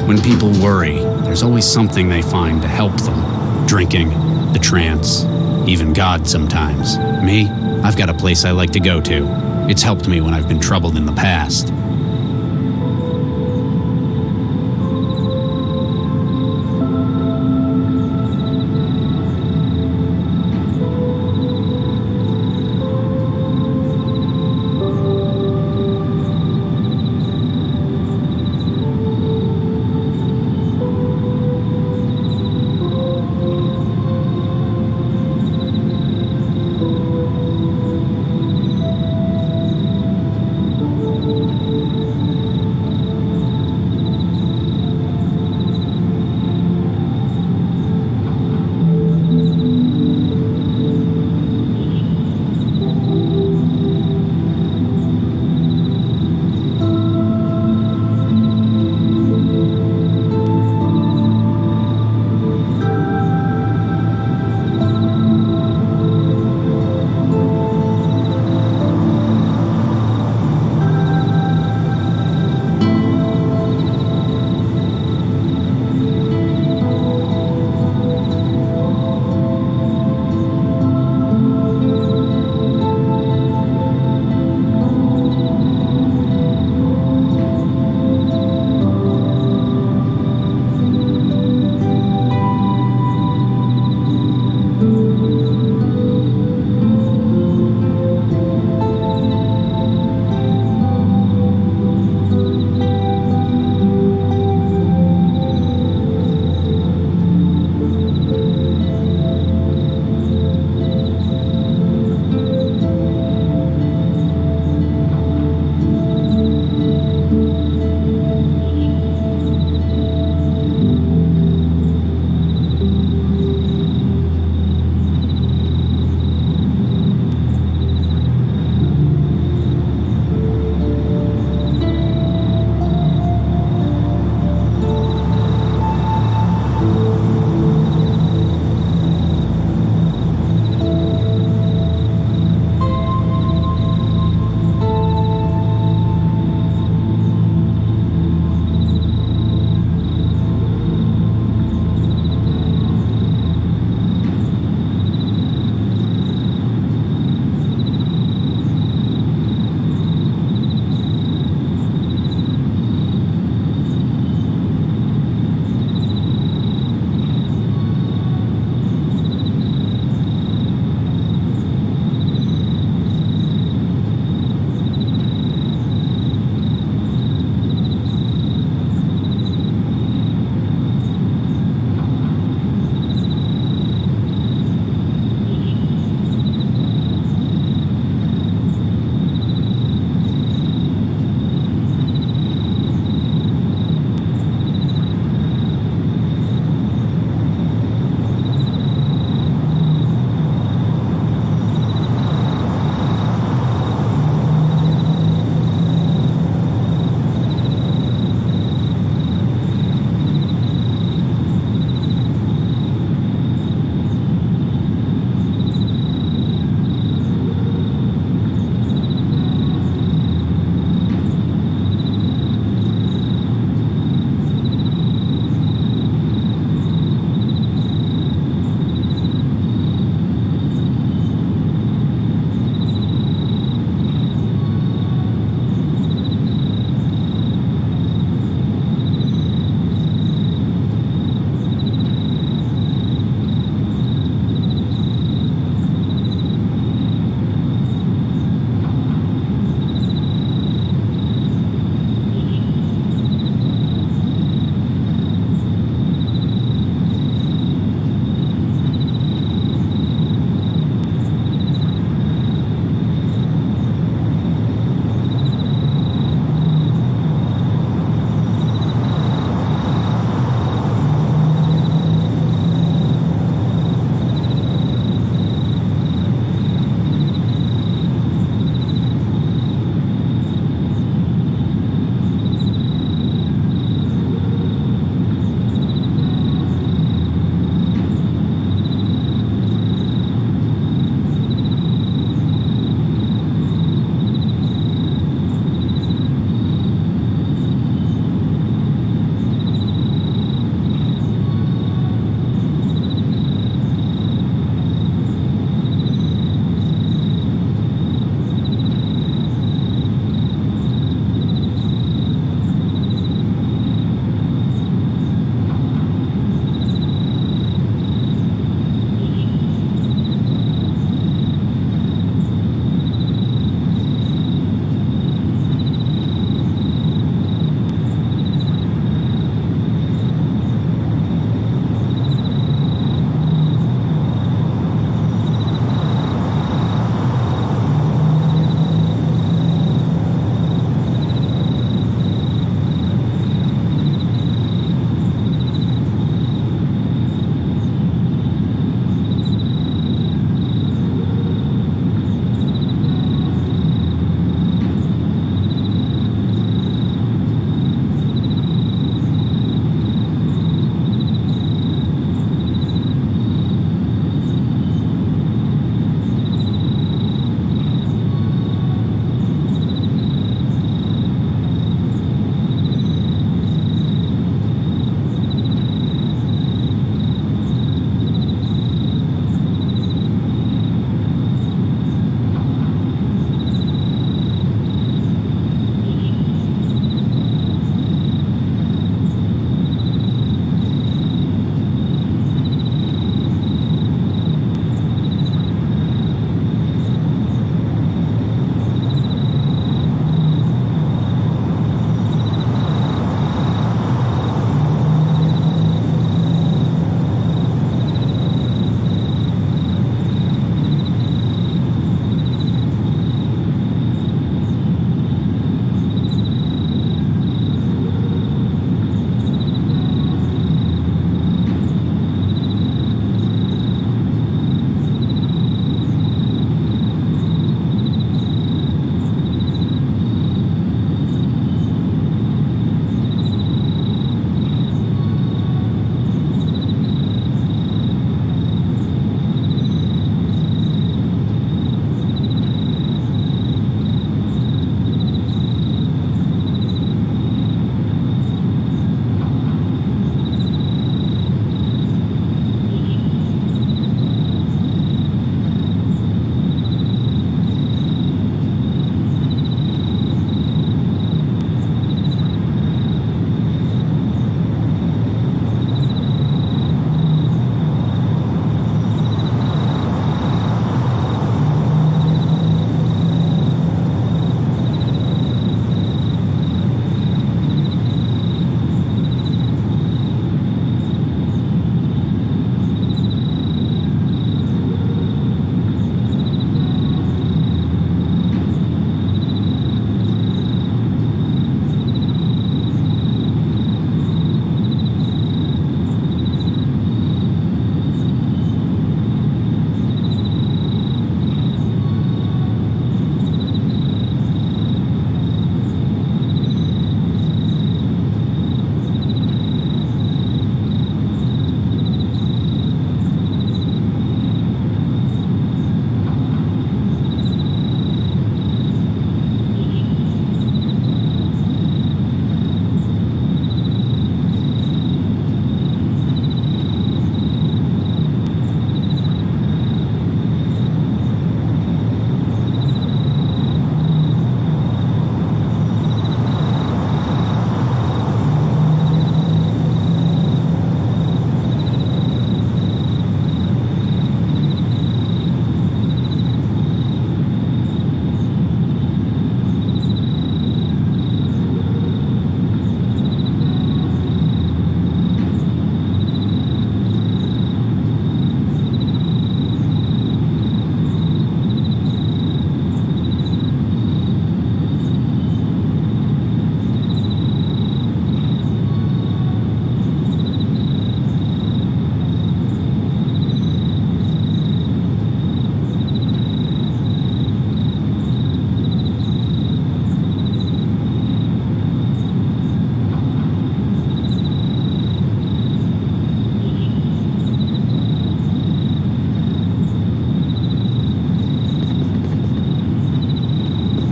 [SPEAKER 8] When people worry, there's always something they find to help them. Drinking, the trance, even God sometimes. Me, I've got a place I like to go to. It's helped me when I've been troubled in the past.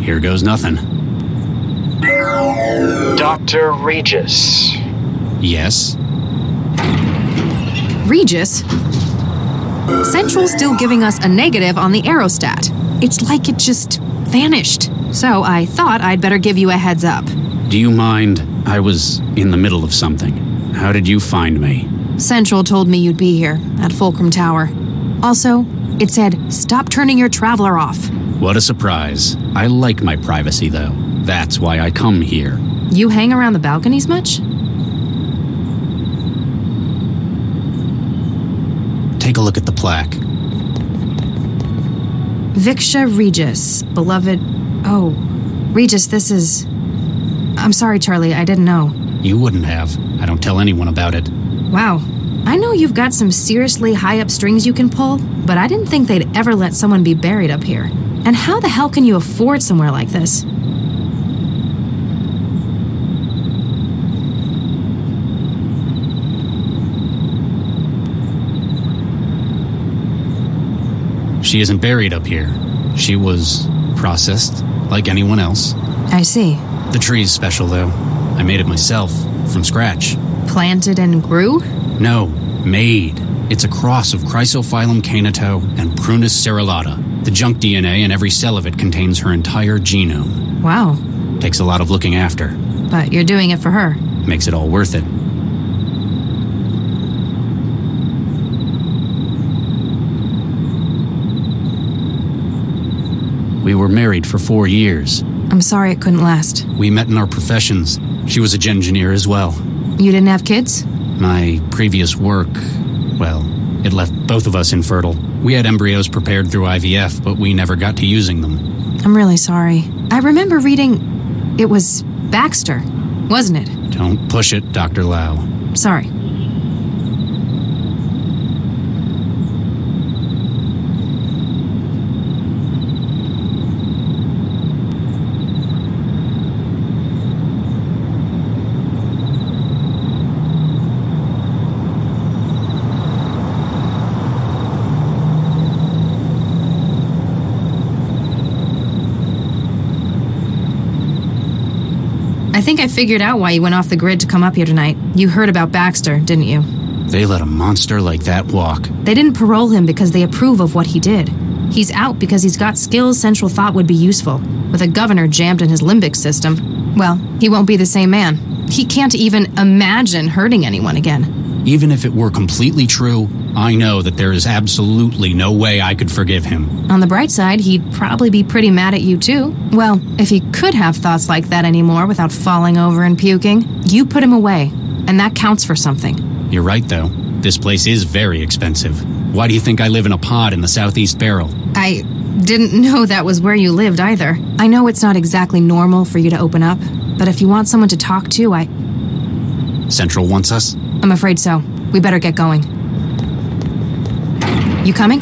[SPEAKER 8] here goes nothing.
[SPEAKER 11] Dr. Regis.
[SPEAKER 8] Yes?
[SPEAKER 7] Regis? Central's still giving us a negative on the aerostat. It's like it just vanished. So I thought I'd better give you a heads up.
[SPEAKER 8] Do you mind? I was in the middle of something. How did you find me?
[SPEAKER 7] Central told me you'd be here, at Fulcrum Tower. Also, it said, stop turning your traveler off.
[SPEAKER 8] What a surprise. I like my privacy, though. That's why I come here.
[SPEAKER 7] You hang around the balconies much?
[SPEAKER 8] Take a look at the plaque.
[SPEAKER 7] Viksha Regis, beloved... Oh, Regis, this is... I'm sorry, Charlie, I didn't know.
[SPEAKER 8] You wouldn't have. I don't tell anyone about it.
[SPEAKER 7] Wow. I know you've got some seriously high-up strings you can pull, but I didn't think they'd ever let someone be buried up here. And how the hell can you afford somewhere like this?
[SPEAKER 8] She isn't buried up here. She was processed, like anyone else.
[SPEAKER 7] I see.
[SPEAKER 8] The tree's special, though. I made it myself, from scratch.
[SPEAKER 7] Planted and grew?
[SPEAKER 8] No, made. It's a cross of Chrysophyllum canito and Prunus cerulata. The junk DNA in every cell of it contains her entire genome.
[SPEAKER 7] Wow.
[SPEAKER 8] Takes a lot of looking after.
[SPEAKER 7] But you're doing it for her.
[SPEAKER 8] Makes it all worth it. We were married for 4 years.
[SPEAKER 7] I'm sorry it couldn't last.
[SPEAKER 8] We met in our professions. She was a engineer as well.
[SPEAKER 7] You didn't have kids?
[SPEAKER 8] My previous work, well, it left both of us infertile. We had embryos prepared through IVF, but we never got to using them.
[SPEAKER 7] I'm really sorry. I remember reading it was Baxter, wasn't it?
[SPEAKER 8] Don't push it, Dr. Lau.
[SPEAKER 7] Sorry. I think I figured out why you went off the grid to come up here tonight. You heard about Baxter, didn't you?
[SPEAKER 8] They let a monster like that walk.
[SPEAKER 7] They didn't parole him because they approve of what he did. He's out because he's got skills Central thought would be useful. With a governor jammed in his limbic system, well, he won't be the same man. He can't even imagine hurting anyone again.
[SPEAKER 8] Even if it were completely true, I know that there is absolutely no way I could forgive him.
[SPEAKER 7] On the bright side, he'd probably be pretty mad at you too. Well, if he could have thoughts like that anymore without falling over and puking, you put him away, and that counts for something.
[SPEAKER 8] You're right, though. This place is very expensive. Why do you think I live in a pod in the Southeast Barrel?
[SPEAKER 7] I didn't know that was where you lived either. I know it's not exactly normal for you to open up, but if you want someone to talk to,
[SPEAKER 8] Central wants us?
[SPEAKER 7] I'm afraid so. We better get going. You coming?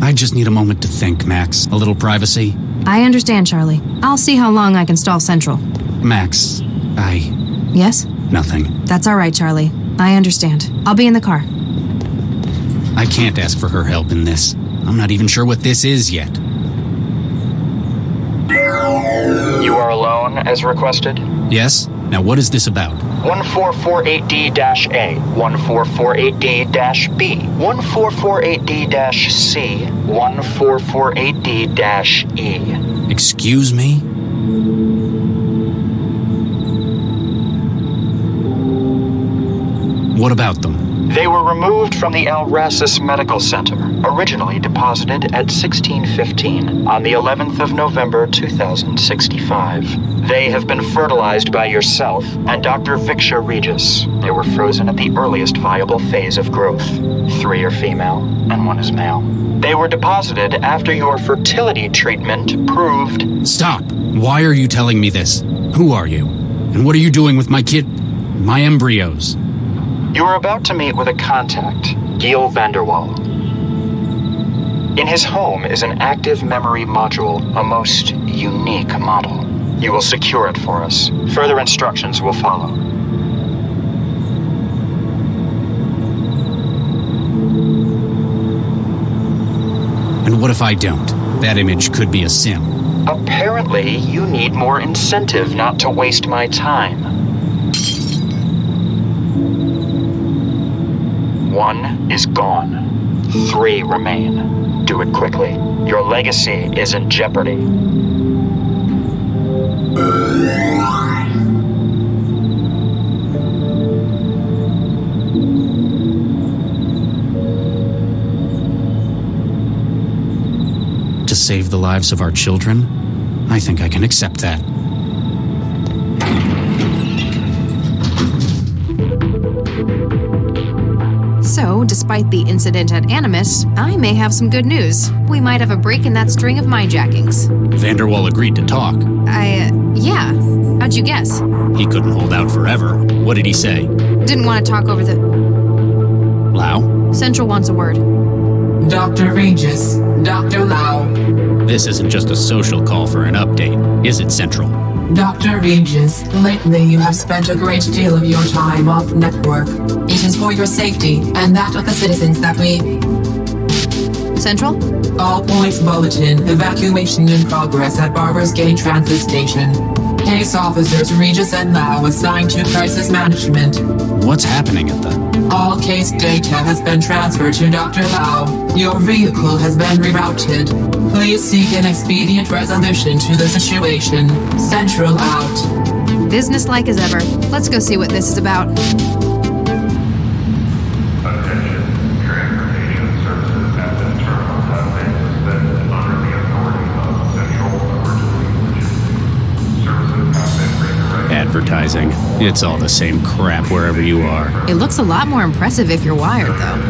[SPEAKER 8] I just need a moment to think, Max. A little privacy.
[SPEAKER 7] I understand, Charlie. I'll see how long I can stall Central.
[SPEAKER 8] Max,
[SPEAKER 7] Yes?
[SPEAKER 8] Nothing.
[SPEAKER 7] That's all right, Charlie. I understand. I'll be in the car.
[SPEAKER 8] I can't ask for her help in this. I'm not even sure what this is yet.
[SPEAKER 11] You are alone, as requested?
[SPEAKER 8] Yes? Now what is this about?
[SPEAKER 11] 1448D-A, 1448D-B, 1448D-C, 1448D-E.
[SPEAKER 8] Excuse me? What about them?
[SPEAKER 11] They were removed from the Alrasis Medical Center, originally deposited at 1615 on the 11th of November 2065. They have been fertilized by yourself and Dr. Viksha Regis. They were frozen at the earliest viable phase of growth. 3 are female and 1 is male. They were deposited after your fertility treatment proved...
[SPEAKER 8] Stop! Why are you telling me this? Who are you? And what are you doing with my kid... my embryos?
[SPEAKER 11] You are about to meet with a contact, Giel Vanderwall. In his home is an active memory module, a most unique model. You will secure it for us. Further instructions will follow.
[SPEAKER 8] And what if I don't? That image could be a sim.
[SPEAKER 11] Apparently, you need more incentive not to waste my time. 1 is gone. 3 remain. Do it quickly. Your legacy is in jeopardy.
[SPEAKER 8] To save the lives of our children? I think I can accept that.
[SPEAKER 7] So, despite the incident at Animus, I may have some good news. We might have a break in that string of mindjackings.
[SPEAKER 8] Vanderwall agreed to talk.
[SPEAKER 7] Yeah. How'd you guess?
[SPEAKER 8] He couldn't hold out forever. What did he say?
[SPEAKER 7] Didn't want to talk over the...
[SPEAKER 8] Lau?
[SPEAKER 7] Central wants a word.
[SPEAKER 9] Dr. Regis, Dr. Lau.
[SPEAKER 8] This isn't just a social call for an update, is it, Central?
[SPEAKER 9] Dr. Regis, lately you have spent a great deal of your time off network. It is for your safety and that of the citizens that we...
[SPEAKER 7] Central?
[SPEAKER 9] All points bulletin, evacuation in progress at Barber's Gate Transit Station. Case officers Regis and Lau assigned to crisis management.
[SPEAKER 8] What's happening at the...
[SPEAKER 9] All case data has been transferred to Dr. Lau. Your vehicle has been rerouted. Please seek an expedient resolution to the situation. Central out.
[SPEAKER 7] Businesslike as ever. Let's go see what this is about.
[SPEAKER 6] Attention. Transportation services at this terminal have been suspended under the authority of Central Emergency Logistics. Services have been redirected.
[SPEAKER 8] Advertising. It's all the same crap wherever you are.
[SPEAKER 7] It looks a lot more impressive if you're wired, though.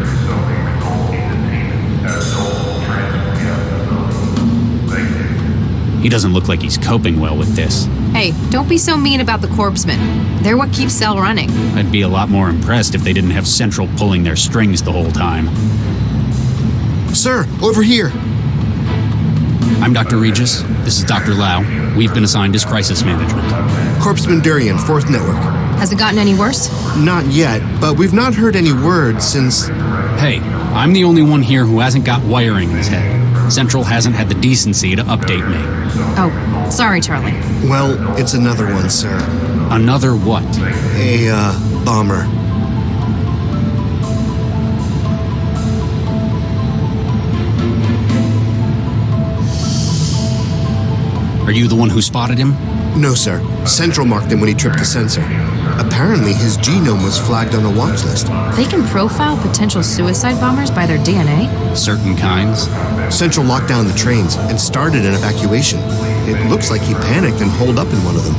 [SPEAKER 8] He doesn't look like he's coping well with this.
[SPEAKER 7] Hey, don't be so mean about the corpsmen. They're what keeps Cell running.
[SPEAKER 8] I'd be a lot more impressed if they didn't have Central pulling their strings the whole time.
[SPEAKER 12] Sir, over here.
[SPEAKER 8] I'm Dr. Regis. This is Dr. Lau. We've been assigned as crisis management.
[SPEAKER 12] Corpsman Durian, 4th Network.
[SPEAKER 7] Has it gotten any worse?
[SPEAKER 12] Not yet, but we've not heard any word since...
[SPEAKER 8] Hey, I'm the only one here who hasn't got wiring in his head. Central hasn't had the decency to update me.
[SPEAKER 7] Oh, sorry, Charlie.
[SPEAKER 12] Well, it's another one, sir.
[SPEAKER 8] Another what?
[SPEAKER 12] A, bomber.
[SPEAKER 8] Are you the one who spotted him?
[SPEAKER 12] No, sir. Central marked him when he tripped the sensor. Apparently, his genome was flagged on a watch list.
[SPEAKER 7] They can profile potential suicide bombers by their DNA?
[SPEAKER 8] Certain kinds?
[SPEAKER 12] Central locked down the trains and started an evacuation. It looks like he panicked and holed up in one of them.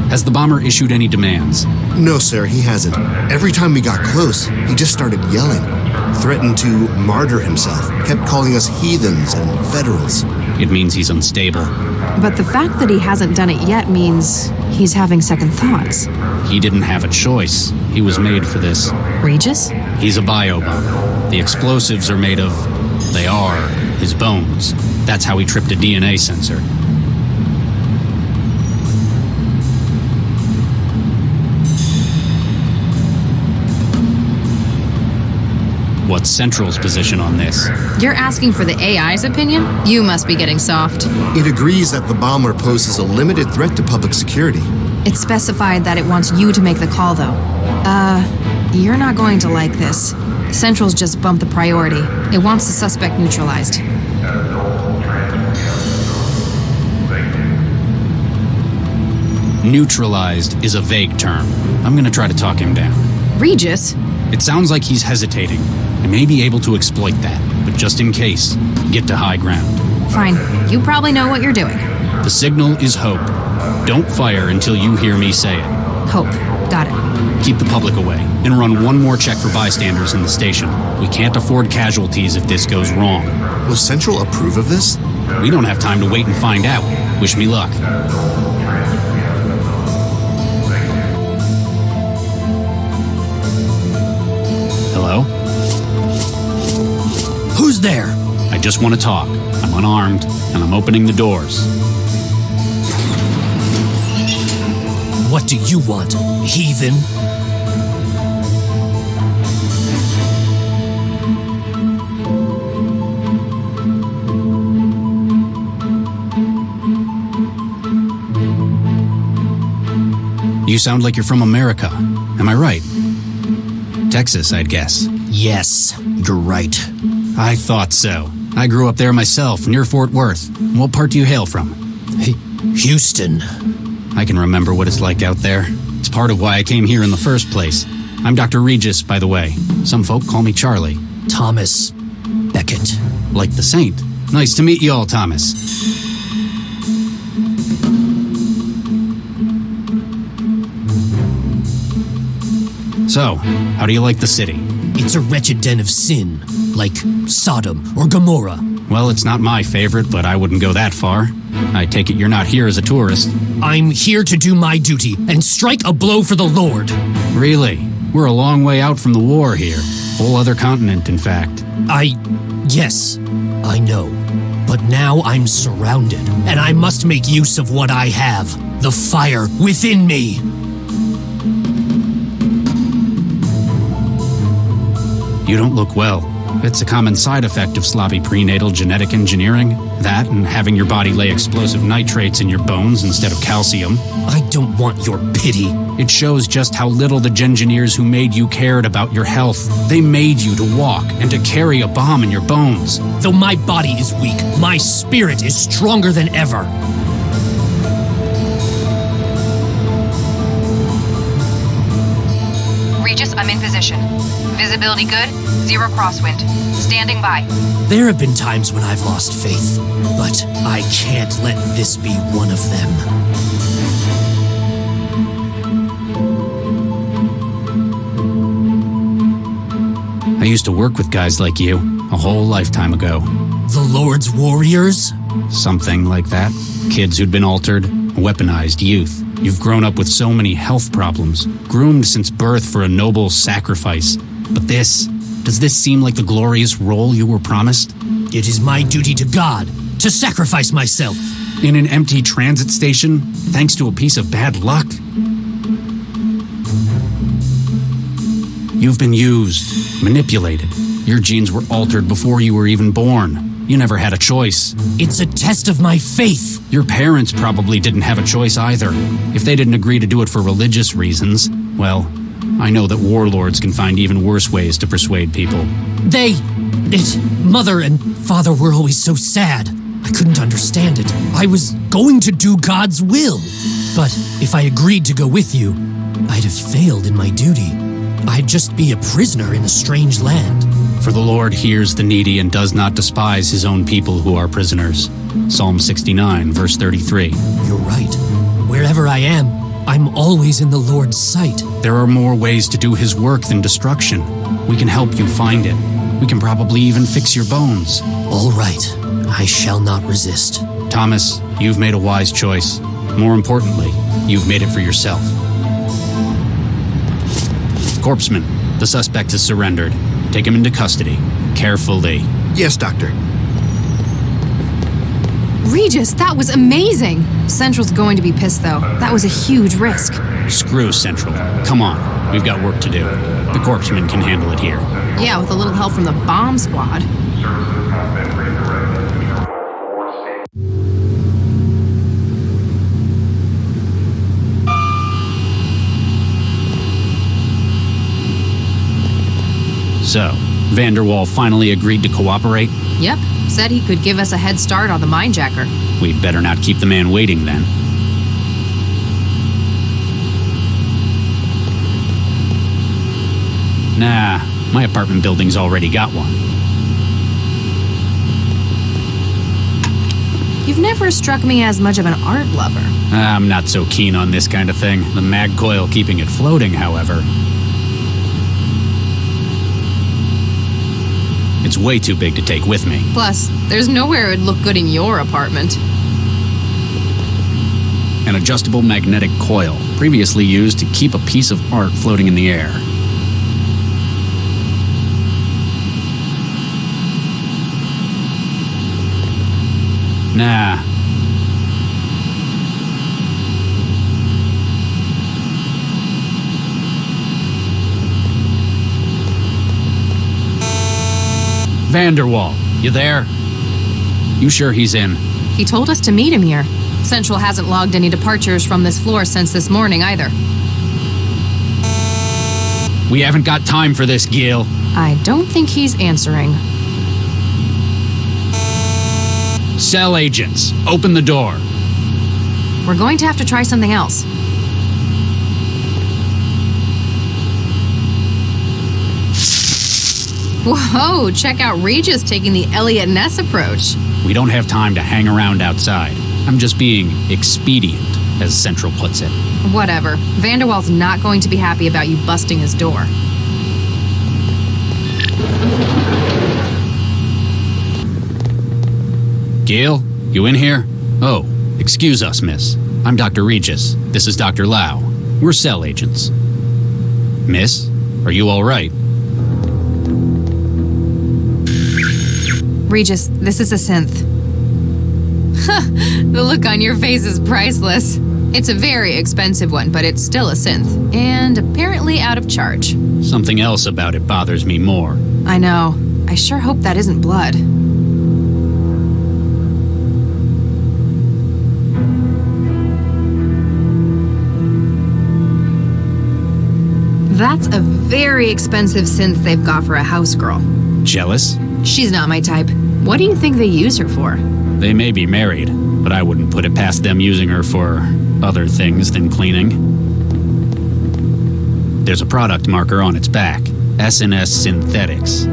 [SPEAKER 8] Has the bomber issued any demands?
[SPEAKER 12] No, sir, he hasn't. Every time we got close, he just started yelling. Threatened to martyr himself. Kept calling us heathens and federals.
[SPEAKER 8] It means he's unstable.
[SPEAKER 7] But the fact that he hasn't done it yet means he's having second thoughts.
[SPEAKER 8] He didn't have a choice. He was made for this.
[SPEAKER 7] Regis?
[SPEAKER 8] He's a biobomber. The explosives are made of... they are his bones. That's how he tripped a DNA sensor. What's Central's position on this?
[SPEAKER 7] You're asking for the AI's opinion? You must be getting soft.
[SPEAKER 12] It agrees that the bomber poses a limited threat to public security.
[SPEAKER 7] It specified that it wants you to make the call, though. You're not going to like this. Central's just bumped the priority. It wants the suspect neutralized.
[SPEAKER 8] Neutralized is a vague term. I'm gonna try to talk him down.
[SPEAKER 7] Regis?
[SPEAKER 8] It sounds like he's hesitating. I may be able to exploit that, but just in case, get to high ground.
[SPEAKER 7] Fine. You probably know what you're doing.
[SPEAKER 8] The signal is hope. Don't fire until you hear me say it.
[SPEAKER 7] Hope. Got it.
[SPEAKER 8] Keep the public away, and run one more check for bystanders in the station. We can't afford casualties if this goes wrong.
[SPEAKER 12] Will Central approve of this?
[SPEAKER 8] We don't have time to wait and find out. Wish me luck. Hello?
[SPEAKER 13] Who's there?
[SPEAKER 8] I just want to talk. I'm unarmed, and I'm opening the doors.
[SPEAKER 13] What do you want, heathen?
[SPEAKER 8] You sound like you're from America. Am I right? Texas, I'd guess.
[SPEAKER 13] Yes, you're right.
[SPEAKER 8] I thought so. I grew up there myself, near Fort Worth. What part do you hail from?
[SPEAKER 13] Houston.
[SPEAKER 8] I can remember what it's like out there. It's part of why I came here in the first place. I'm Dr. Regis, by the way. Some folk call me Charlie.
[SPEAKER 13] Thomas Beckett.
[SPEAKER 8] Like the saint. Nice to meet you all, Thomas. So, how do you like the city?
[SPEAKER 13] It's a wretched den of sin, like Sodom or Gomorrah.
[SPEAKER 8] Well, it's not my favorite, but I wouldn't go that far. I take it you're not here as a tourist.
[SPEAKER 13] I'm here to do my duty and strike a blow for the Lord.
[SPEAKER 8] Really? We're a long way out from the war here. Whole other continent, in fact.
[SPEAKER 13] Yes, I know. But now I'm surrounded, and I must make use of what I have. The fire within me.
[SPEAKER 8] You don't look well. It's a common side effect of sloppy prenatal genetic engineering. That and having your body lay explosive nitrates in your bones instead of calcium.
[SPEAKER 13] I don't want your pity.
[SPEAKER 8] It shows just how little the Gengineers who made you cared about your health. They made you to walk and to carry a bomb in your bones.
[SPEAKER 13] Though my body is weak, my spirit is stronger than ever.
[SPEAKER 7] Regis, I'm in position. Visibility good, 0 crosswind. Standing by.
[SPEAKER 13] There have been times when I've lost faith, but I can't let this be one of them.
[SPEAKER 8] I used to work with guys like you a whole lifetime ago.
[SPEAKER 13] The Lord's warriors?
[SPEAKER 8] Something like that. Kids who'd been altered, weaponized youth. You've grown up with so many health problems, groomed since birth for a noble sacrifice. But does this seem like the glorious role you were promised?
[SPEAKER 13] It is my duty to God to sacrifice myself.
[SPEAKER 8] In an empty transit station, thanks to a piece of bad luck? You've been used, manipulated. Your genes were altered before you were even born. You never had a choice.
[SPEAKER 13] It's a test of my faith.
[SPEAKER 8] Your parents probably didn't have a choice either. If they didn't agree to do it for religious reasons, well, I know that warlords can find even worse ways to persuade people.
[SPEAKER 13] Mother and Father were always so sad. I couldn't understand it. I was going to do God's will. But if I agreed to go with you, I'd have failed in my duty. I'd just be a prisoner in a strange land.
[SPEAKER 8] For the Lord hears the needy and does not despise his own people who are prisoners. Psalm 69, verse 33.
[SPEAKER 13] You're right. Wherever I am, I'm always in the Lord's sight.
[SPEAKER 8] There are more ways to do his work than destruction. We can help you find it. We can probably even fix your bones.
[SPEAKER 13] All right. I shall not resist.
[SPEAKER 8] Thomas, you've made a wise choice. More importantly, you've made it for yourself. Corpsman, the suspect has surrendered. Take him into custody. Carefully.
[SPEAKER 12] Yes, Doctor.
[SPEAKER 7] Regis, that was amazing! Central's going to be pissed, though. That was a huge risk.
[SPEAKER 8] Screw Central. Come on. We've got work to do. The Corpsman can handle it here.
[SPEAKER 7] Yeah, with a little help from the bomb squad.
[SPEAKER 8] So, Vanderwall finally agreed to cooperate?
[SPEAKER 7] Yep, said he could give us a head start on the minejacker.
[SPEAKER 8] We'd better not keep the man waiting then. Nah, my apartment building's already got one.
[SPEAKER 7] You've never struck me as much of an art lover.
[SPEAKER 8] I'm not so keen on this kind of thing. The mag coil keeping it floating, however. It's way too big to take with me.
[SPEAKER 7] Plus, there's nowhere it would look good in your apartment.
[SPEAKER 8] An adjustable magnetic coil, previously used to keep a piece of art floating in the air. Nah. Vanderwall, you there? You sure he's in?
[SPEAKER 7] He told us to meet him here. Central hasn't logged any departures from this floor since this morning either.
[SPEAKER 8] We haven't got time for this, Gil.
[SPEAKER 7] I don't think he's answering.
[SPEAKER 8] Cell agents, open the door.
[SPEAKER 7] We're going to have to try something else. Whoa, check out Regis taking the Elliot Ness approach.
[SPEAKER 8] We don't have time to hang around outside. I'm just being expedient, as Central puts it.
[SPEAKER 7] Whatever. Vanderwall's not going to be happy about you busting his door.
[SPEAKER 8] Gil, you in here? Oh, excuse us, miss. I'm Dr. Regis. This is Dr. Lau. We're cell agents. Miss, are you all right?
[SPEAKER 7] Regis, this is a synth. The look on your face is priceless. It's a very expensive one, but it's still a synth. And apparently out of charge.
[SPEAKER 8] Something else about it bothers me more.
[SPEAKER 7] I know. I sure hope that isn't blood. That's a very expensive synth they've got for a house girl.
[SPEAKER 8] Jealous?
[SPEAKER 7] She's not my type. What do you think they use her for?
[SPEAKER 8] They may be married, but I wouldn't put it past them using her for other things than cleaning. There's a product marker on its back. SNS Synthetics.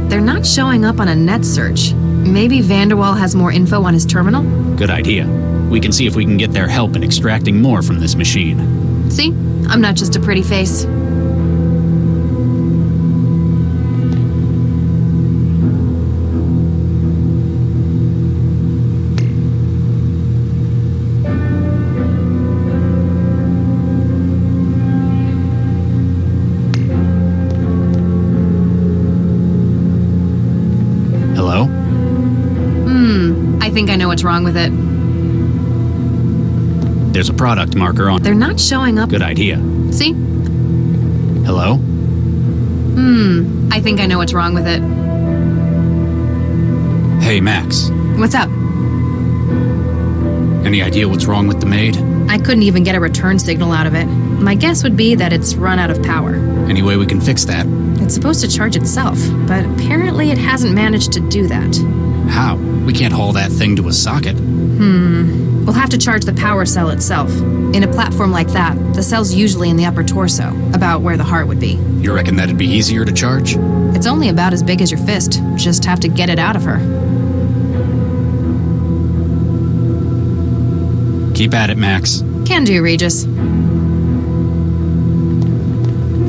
[SPEAKER 7] They're not showing up on a net search. Maybe Vanderwall has more info on his terminal?
[SPEAKER 8] Good idea. We can see if we can get their help in extracting more from this machine.
[SPEAKER 7] See? I'm not just a pretty face. I think I know what's wrong with it.
[SPEAKER 8] There's a product marker on.
[SPEAKER 7] They're not showing up.
[SPEAKER 8] Good idea.
[SPEAKER 7] See?
[SPEAKER 8] Hello?
[SPEAKER 7] I think I know what's wrong with it.
[SPEAKER 8] Hey, Max.
[SPEAKER 7] What's up?
[SPEAKER 8] Any idea what's wrong with the maid?
[SPEAKER 7] I couldn't even get a return signal out of it. My guess would be that it's run out of power.
[SPEAKER 8] Any way we can fix that?
[SPEAKER 7] It's supposed to charge itself, but apparently it hasn't managed to do that.
[SPEAKER 8] How? We can't haul that thing to a socket.
[SPEAKER 7] We'll have to charge the power cell itself. In a platform like that, the cell's usually in the upper torso, about where the heart would be.
[SPEAKER 8] You reckon that'd be easier to charge?
[SPEAKER 7] It's only about as big as your fist. Just have to get it out of her.
[SPEAKER 8] Keep at it, Max.
[SPEAKER 7] Can do, Regis.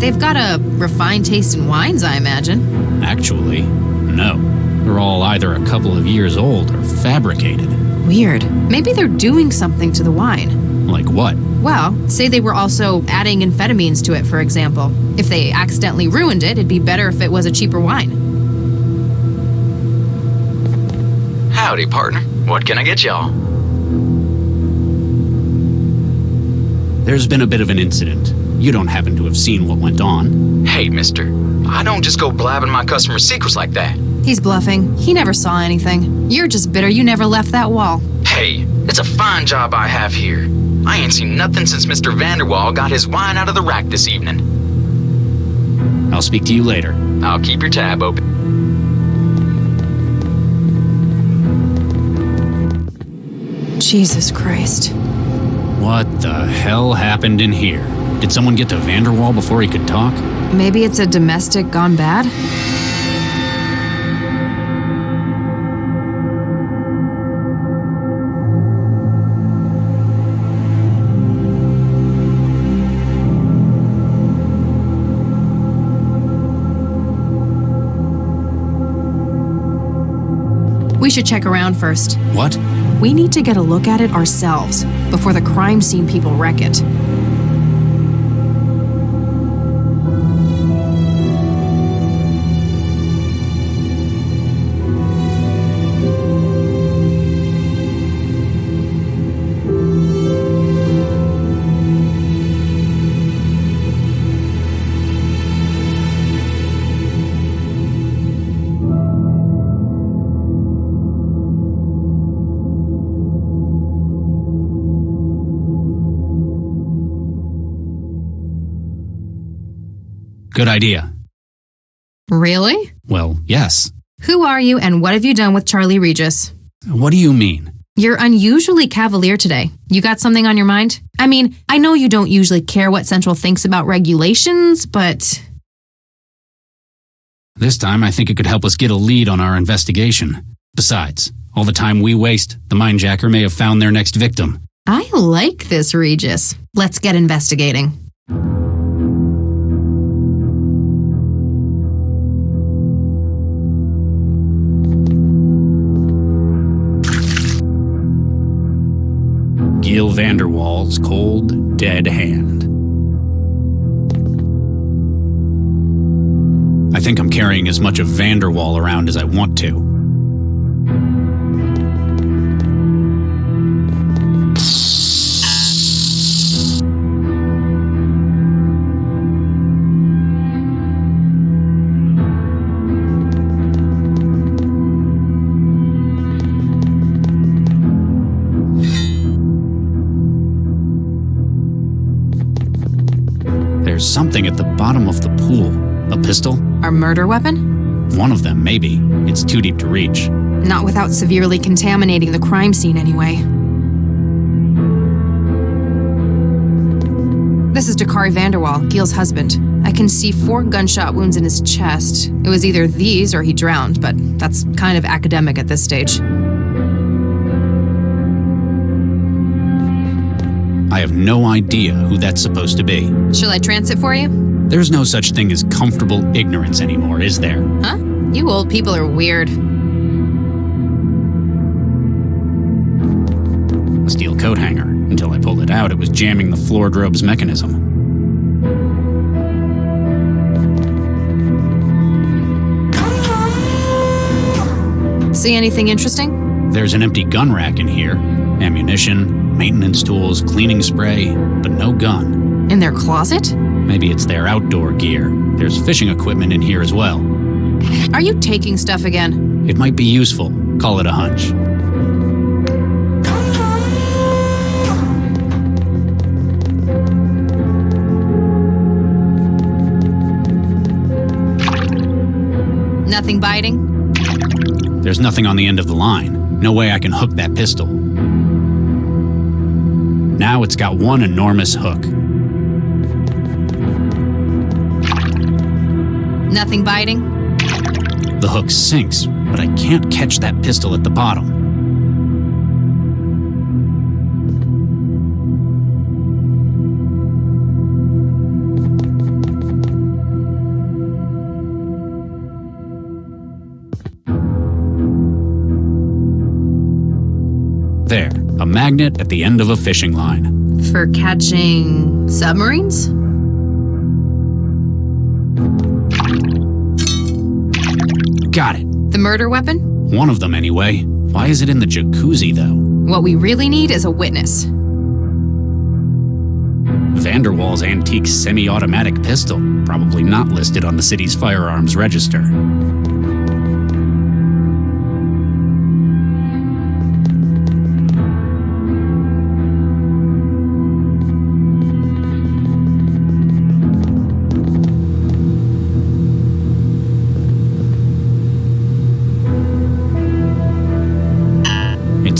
[SPEAKER 7] They've got a refined taste in wines, I imagine.
[SPEAKER 8] Actually, no. They're all either a couple of years old or fabricated.
[SPEAKER 7] Weird. Maybe they're doing something to the wine.
[SPEAKER 8] Like what?
[SPEAKER 7] Well, say they were also adding amphetamines to it, for example. If they accidentally ruined it, it'd be better if it was a cheaper wine.
[SPEAKER 14] Howdy, partner. What can I get y'all?
[SPEAKER 8] There's been a bit of an incident. You don't happen to have seen what went on.
[SPEAKER 14] Hey, mister. I don't just go blabbing my customers' secrets like that.
[SPEAKER 7] He's bluffing. He never saw anything. You're just bitter you never left that wall.
[SPEAKER 14] Hey, it's a fine job I have here. I ain't seen nothing since Mr. Vanderwall got his wine out of the rack this evening.
[SPEAKER 8] I'll speak to you later.
[SPEAKER 14] I'll keep your tab open.
[SPEAKER 7] Jesus Christ.
[SPEAKER 8] What the hell happened in here? Did someone get to Vanderwall before he could talk?
[SPEAKER 7] Maybe it's a domestic gone bad? We should check around first.
[SPEAKER 8] What?
[SPEAKER 7] We need to get a look at it ourselves before the crime scene people wreck it.
[SPEAKER 8] Good idea.
[SPEAKER 7] Really?
[SPEAKER 8] Well, yes.
[SPEAKER 7] Who are you and what have you done with Charlie Regis?
[SPEAKER 8] What do you mean?
[SPEAKER 7] You're unusually cavalier today. You got something on your mind? I mean, I know you don't usually care what Central thinks about regulations, but...
[SPEAKER 8] This time I think it could help us get a lead on our investigation. Besides, all the time we waste, the mindjacker may have found their next victim.
[SPEAKER 7] I like this, Regis. Let's get investigating.
[SPEAKER 8] Gil Vanderwall's cold, dead hand. I think I'm carrying as much of Vanderwall around as I want to. There's something at the bottom of the pool. A pistol?
[SPEAKER 7] Our murder weapon?
[SPEAKER 8] One of them, maybe. It's too deep to reach.
[SPEAKER 7] Not without severely contaminating the crime scene anyway. This is Dakari Vanderwall, Gil's husband. I can see 4 gunshot wounds in his chest. It was either these or he drowned, but that's kind of academic at this stage.
[SPEAKER 8] I have no idea who that's supposed to be.
[SPEAKER 7] Shall I trance it for you?
[SPEAKER 8] There's no such thing as comfortable ignorance anymore, is there?
[SPEAKER 7] Huh? You old people are weird.
[SPEAKER 8] A steel coat hanger. Until I pulled it out, it was jamming the floor drobe's mechanism.
[SPEAKER 7] See anything interesting?
[SPEAKER 8] There's an empty gun rack in here. Ammunition, maintenance tools, cleaning spray, but no gun.
[SPEAKER 7] In their closet?
[SPEAKER 8] Maybe it's their outdoor gear. There's fishing equipment in here as well.
[SPEAKER 7] Are you taking stuff again?
[SPEAKER 8] It might be useful. Call it a hunch.
[SPEAKER 7] Nothing biting?
[SPEAKER 8] There's nothing on the end of the line. No way I can hook that pistol. Now it's got one enormous hook.
[SPEAKER 7] Nothing biting?
[SPEAKER 8] The hook sinks, but I can't catch that pistol at the bottom. There, a magnet at the end of a fishing line.
[SPEAKER 7] For catching submarines?
[SPEAKER 8] Got it.
[SPEAKER 7] The murder weapon?
[SPEAKER 8] One of them, anyway. Why is it in the jacuzzi, though?
[SPEAKER 7] What we really need is a witness.
[SPEAKER 8] Vanderwall's antique semi-automatic pistol. Probably not listed on the city's firearms register.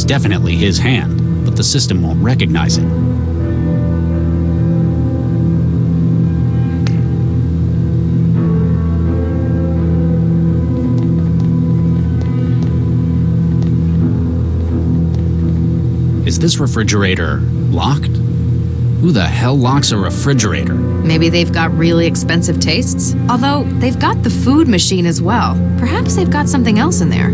[SPEAKER 8] definitely his hand, but the system won't recognize it. Is this refrigerator locked? Who the hell locks a refrigerator?
[SPEAKER 7] Maybe they've got really expensive tastes? Although, they've got the food machine as well. Perhaps they've got something else in there.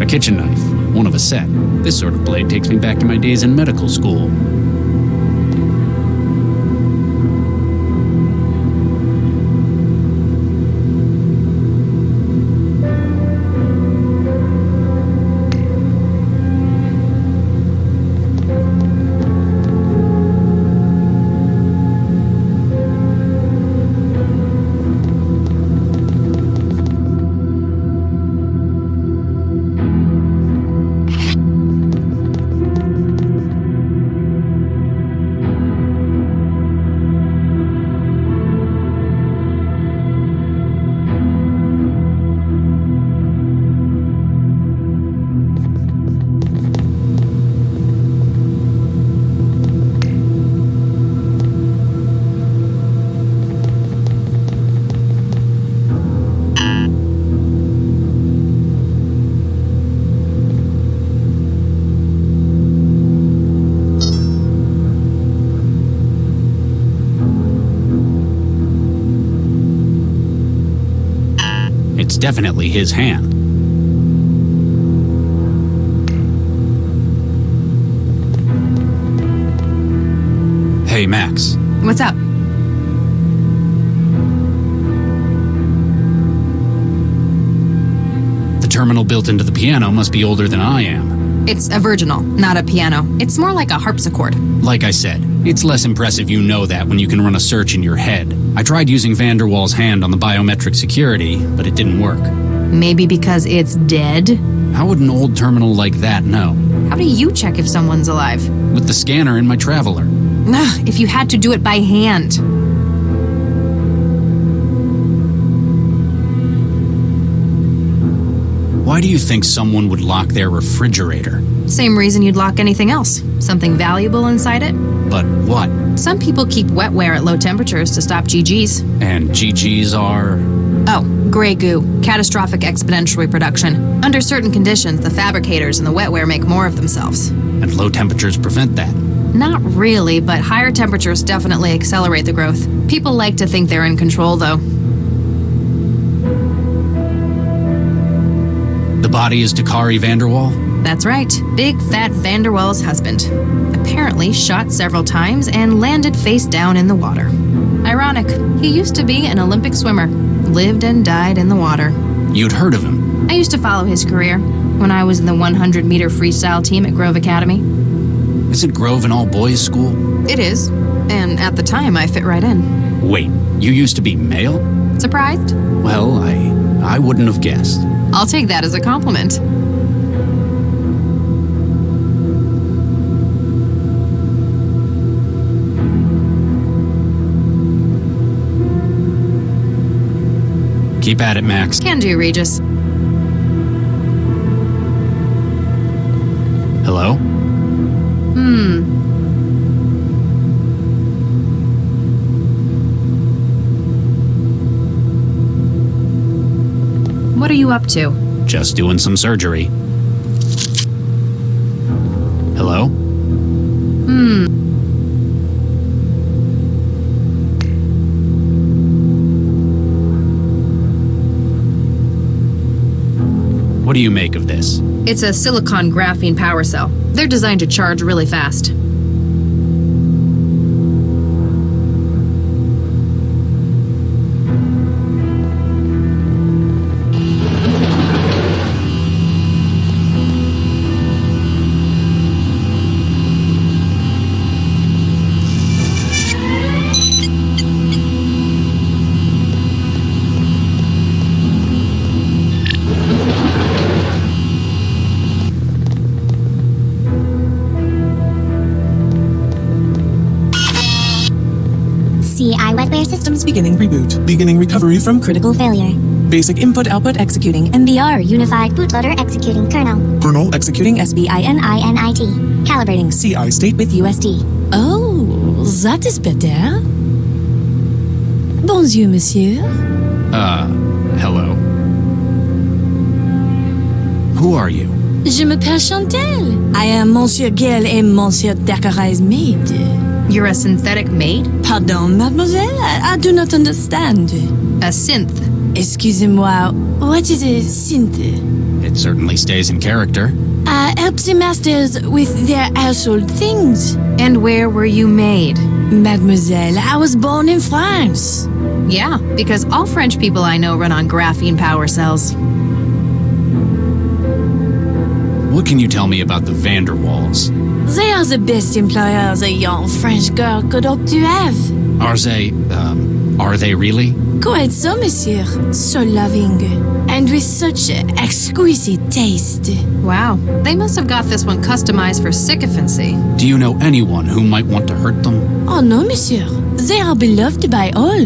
[SPEAKER 8] Kitchen knife, one of a set. This sort of blade takes me back to my days in medical school. It's definitely his hand. Hey, Max.
[SPEAKER 7] What's up?
[SPEAKER 8] The terminal built into the piano must be older than I am.
[SPEAKER 7] It's a virginal, not a piano. It's more like a harpsichord.
[SPEAKER 8] Like I said, it's less impressive you know that when you can run a search in your head. I tried using Vanderwall's hand on the biometric security, but it didn't work.
[SPEAKER 7] Maybe because it's dead?
[SPEAKER 8] How would an old terminal like that know?
[SPEAKER 7] How do you check if someone's alive?
[SPEAKER 8] With the scanner in my Traveler.
[SPEAKER 7] Ugh, if you had to do it by hand.
[SPEAKER 8] Why do you think someone would lock their refrigerator?
[SPEAKER 7] Same reason you'd lock anything else. Something valuable inside it?
[SPEAKER 8] But what?
[SPEAKER 7] Some people keep wetware at low temperatures to stop GGs.
[SPEAKER 8] And GGs are?
[SPEAKER 7] Oh, gray goo. Catastrophic exponential reproduction. Under certain conditions, the fabricators and the wetware make more of themselves.
[SPEAKER 8] And low temperatures prevent that?
[SPEAKER 7] Not really, but higher temperatures definitely accelerate the growth. People like to think they're in control, though.
[SPEAKER 8] The body is Dakari Vanderwall?
[SPEAKER 7] That's right. Big Fat Vanderwall's husband. Apparently shot several times and landed face down in the water. Ironic. He used to be an Olympic swimmer. Lived and died in the water.
[SPEAKER 8] You'd heard of him?
[SPEAKER 7] I used to follow his career when I was in the 100-meter freestyle team at Grove Academy.
[SPEAKER 8] Isn't Grove an all-boys school?
[SPEAKER 7] It is. And at the time, I fit right in.
[SPEAKER 8] Wait, you used to be male?
[SPEAKER 7] Surprised?
[SPEAKER 8] Well, I wouldn't have guessed.
[SPEAKER 7] I'll take that as a compliment.
[SPEAKER 8] Keep at it, Max.
[SPEAKER 7] Can do, Regis.
[SPEAKER 8] Hello?
[SPEAKER 7] What are you up to?
[SPEAKER 8] Just doing some surgery. Hello? What do you make of this?
[SPEAKER 7] It's a silicon graphene power cell. They're designed to charge really fast.
[SPEAKER 15] CI wetware systems.
[SPEAKER 16] Beginning reboot. Beginning recovery from
[SPEAKER 15] Critical failure.
[SPEAKER 16] basic input-output executing.
[SPEAKER 15] MBR unified bootloader executing kernel.
[SPEAKER 16] Kernel executing
[SPEAKER 15] SBININIT. Calibrating
[SPEAKER 16] CI state
[SPEAKER 15] with USD.
[SPEAKER 3] Oh, that is better. Bonjour, monsieur.
[SPEAKER 8] Hello. Who are you?
[SPEAKER 3] Je m'appelle Chantal. I am Monsieur Gale et Monsieur Dacqueray's maid.
[SPEAKER 7] You're a synthetic maid?
[SPEAKER 3] Pardon, mademoiselle? I do not understand.
[SPEAKER 7] A synth.
[SPEAKER 3] Excusez-moi, what is a synth?
[SPEAKER 8] It certainly stays in character.
[SPEAKER 3] I help the masters with their household things.
[SPEAKER 7] And where were you made?
[SPEAKER 3] Mademoiselle, I was born in France.
[SPEAKER 7] Yeah, because all French people I know run on graphene power cells.
[SPEAKER 8] What can you tell me about the Vanderwalls?
[SPEAKER 3] They are the best employers a young French girl could hope to have.
[SPEAKER 8] Are they really?
[SPEAKER 3] Quite so, monsieur. So loving. And with such exquisite taste.
[SPEAKER 7] Wow, they must have got this one customized for sycophancy.
[SPEAKER 8] Do you know anyone who might want to hurt them?
[SPEAKER 3] Oh no, monsieur. They are beloved by all.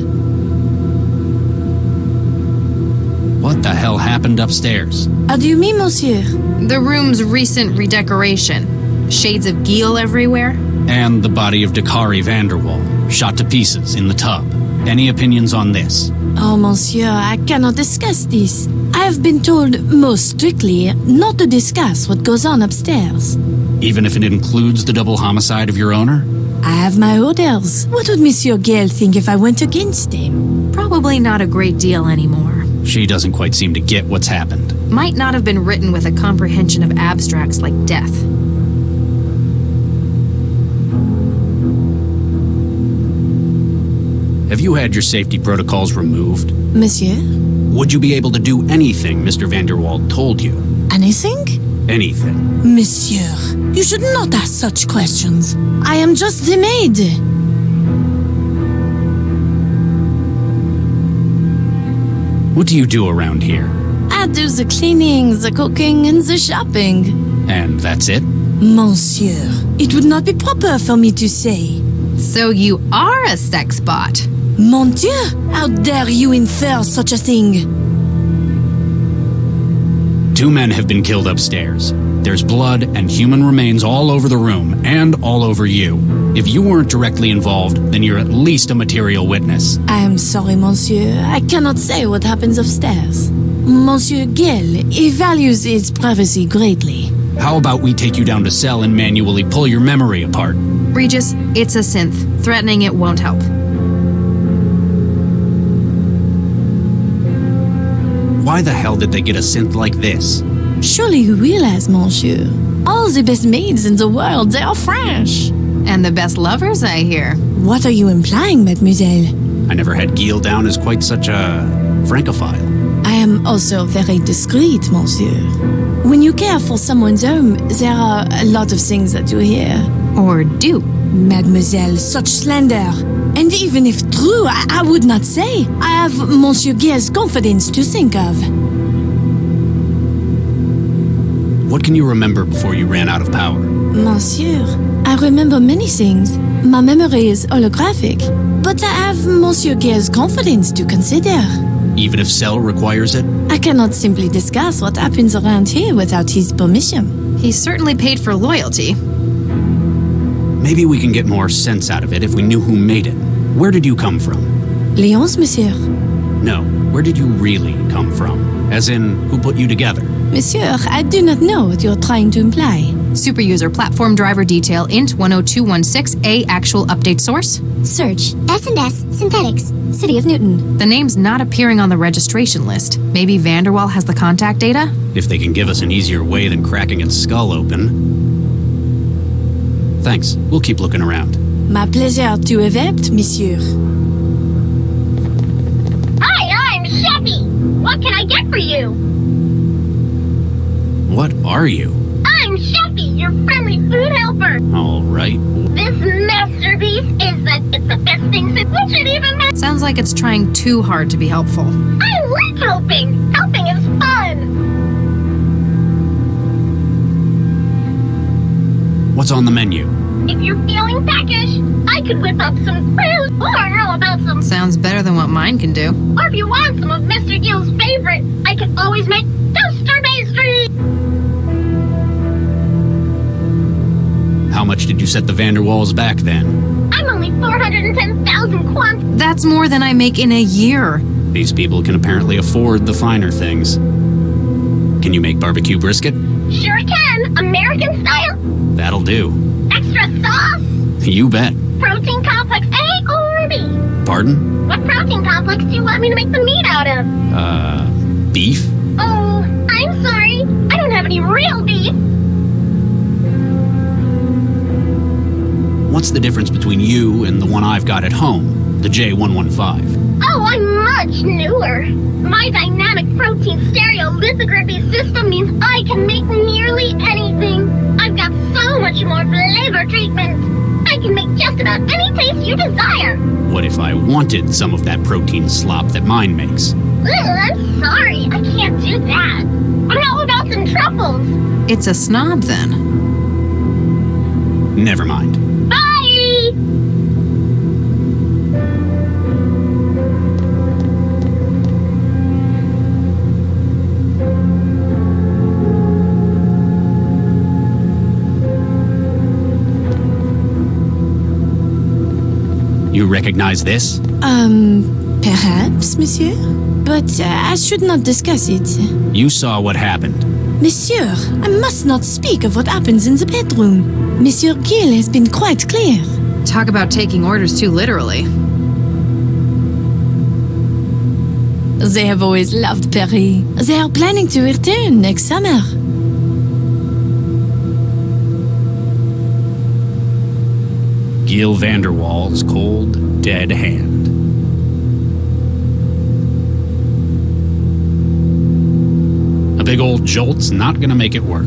[SPEAKER 8] What the hell happened upstairs?
[SPEAKER 3] How do you mean, monsieur?
[SPEAKER 7] The room's recent redecoration. Shades of Geel everywhere.
[SPEAKER 8] And the body of Dakari Vanderwall, shot to pieces in the tub. Any opinions on this?
[SPEAKER 3] Oh, monsieur, I cannot discuss this. I have been told most strictly not to discuss what goes on upstairs.
[SPEAKER 8] Even if it includes the double homicide of your owner?
[SPEAKER 3] I have my orders. What would Monsieur Gale think if I went against him?
[SPEAKER 7] Probably not a great deal anymore.
[SPEAKER 8] She doesn't quite seem to get what's happened.
[SPEAKER 7] Might not have been written with a comprehension of abstracts like death.
[SPEAKER 8] Have you had your safety protocols removed?
[SPEAKER 3] Monsieur?
[SPEAKER 8] Would you be able to do anything Mr. Vanderwall told you?
[SPEAKER 3] Anything?
[SPEAKER 8] Anything.
[SPEAKER 3] Monsieur, you should not ask such questions. I am just the maid.
[SPEAKER 8] What do you do around here?
[SPEAKER 3] I do the cleaning, the cooking, and the shopping.
[SPEAKER 8] And that's it?
[SPEAKER 3] Monsieur, it would not be proper for me to say.
[SPEAKER 7] So you are a sex bot?
[SPEAKER 3] Mon Dieu, how dare you infer such a thing?
[SPEAKER 8] 2 men have been killed upstairs. There's blood and human remains all over the room and all over you. If you weren't directly involved, then you're at least a material witness.
[SPEAKER 3] I am sorry, monsieur. I cannot say what happens upstairs. Monsieur Gale, he values his privacy greatly.
[SPEAKER 8] How about we take you down to cell and manually pull your memory apart?
[SPEAKER 7] Regis, it's a synth. Threatening it won't help.
[SPEAKER 8] Why the hell did they get a synth like this?
[SPEAKER 3] Surely you realize, monsieur, all the best maids in the world, they are French.
[SPEAKER 7] And the best lovers, I hear.
[SPEAKER 3] What are you implying, mademoiselle?
[SPEAKER 8] I never had Geel down as quite such a francophile.
[SPEAKER 3] I am also very discreet, monsieur. When you care for someone's home, there are a lot of things that you hear.
[SPEAKER 7] Or do.
[SPEAKER 3] Mademoiselle, such slander. And even if true, I would not say. I have Monsieur Gale's confidence to think of.
[SPEAKER 8] What can you remember before you ran out of power?
[SPEAKER 3] Monsieur, I remember many things. My memory is holographic. But I have Monsieur Gale's confidence to consider.
[SPEAKER 8] Even if Cell requires it?
[SPEAKER 3] I cannot simply discuss what happens around here without his permission.
[SPEAKER 7] He's certainly paid for loyalty.
[SPEAKER 8] Maybe we can get more sense out of it if we knew who made it. Where did you come from?
[SPEAKER 3] Lyons, monsieur.
[SPEAKER 8] No, where did you really come from? As in, who put you together?
[SPEAKER 3] Monsieur, I do not know what you're trying to imply.
[SPEAKER 7] Superuser platform driver detail int 10216A actual update source.
[SPEAKER 15] Search S&S Synthetics, City of Newton.
[SPEAKER 7] The name's not appearing on the registration list. Maybe Vanderwall has the contact data?
[SPEAKER 8] If they can give us an easier way than cracking its skull open. Thanks. We'll keep looking around.
[SPEAKER 3] My pleasure to have helped, monsieur.
[SPEAKER 5] Hi, I'm Sheppy. What can I get for you?
[SPEAKER 8] What are you?
[SPEAKER 5] I'm Sheppy, your friendly food helper.
[SPEAKER 8] All right.
[SPEAKER 5] This masterpiece it's the best thing since what should even matter.
[SPEAKER 7] Sounds like it's trying too hard to be helpful.
[SPEAKER 5] I like helping. Helping is fun.
[SPEAKER 8] What's on the menu?
[SPEAKER 5] If you're feeling peckish, I could whip up some cruise. Or how about
[SPEAKER 7] Sounds better than what mine can do.
[SPEAKER 5] Or if you want some of Mr. Gill's favorite, I can always make toaster pastry.
[SPEAKER 8] How much did you set the Vanderwalls back then?
[SPEAKER 5] I'm only 410,000 quants.
[SPEAKER 7] That's more than I make in a year.
[SPEAKER 8] These people can apparently afford the finer things. Can you make barbecue brisket?
[SPEAKER 5] Sure can. American style.
[SPEAKER 8] That'll do.
[SPEAKER 5] Extra sauce.
[SPEAKER 8] You bet.
[SPEAKER 5] Protein complex A or B?
[SPEAKER 8] Pardon?
[SPEAKER 5] What protein complex do you want me to make the meat out of?
[SPEAKER 8] Beef?
[SPEAKER 5] Oh, I'm sorry. I don't have any real beef.
[SPEAKER 8] What's the difference between you and the one I've got at home, the J115?
[SPEAKER 5] Oh, I'm much newer. My dynamic protein stereolithography system means I can make nearly anything. I've got so much more flavor treatment. I can make just about any taste you desire.
[SPEAKER 8] What if I wanted some of that protein slop that mine makes?
[SPEAKER 5] Ugh, I'm sorry. I can't do that. But how about some truffles?
[SPEAKER 7] It's a snob, then.
[SPEAKER 8] Never mind.
[SPEAKER 5] Bye!
[SPEAKER 8] You recognize this?
[SPEAKER 17] Perhaps, monsieur? But I should not discuss it.
[SPEAKER 8] You saw what happened.
[SPEAKER 17] Monsieur, I must not speak of what happens in the bedroom. Monsieur Gill has been quite clear.
[SPEAKER 7] Talk about taking orders too literally.
[SPEAKER 17] They have always loved Perry. They are planning to return next summer.
[SPEAKER 8] Gil Vanderwall's cold, dead hand. A big old jolt's not gonna make it work.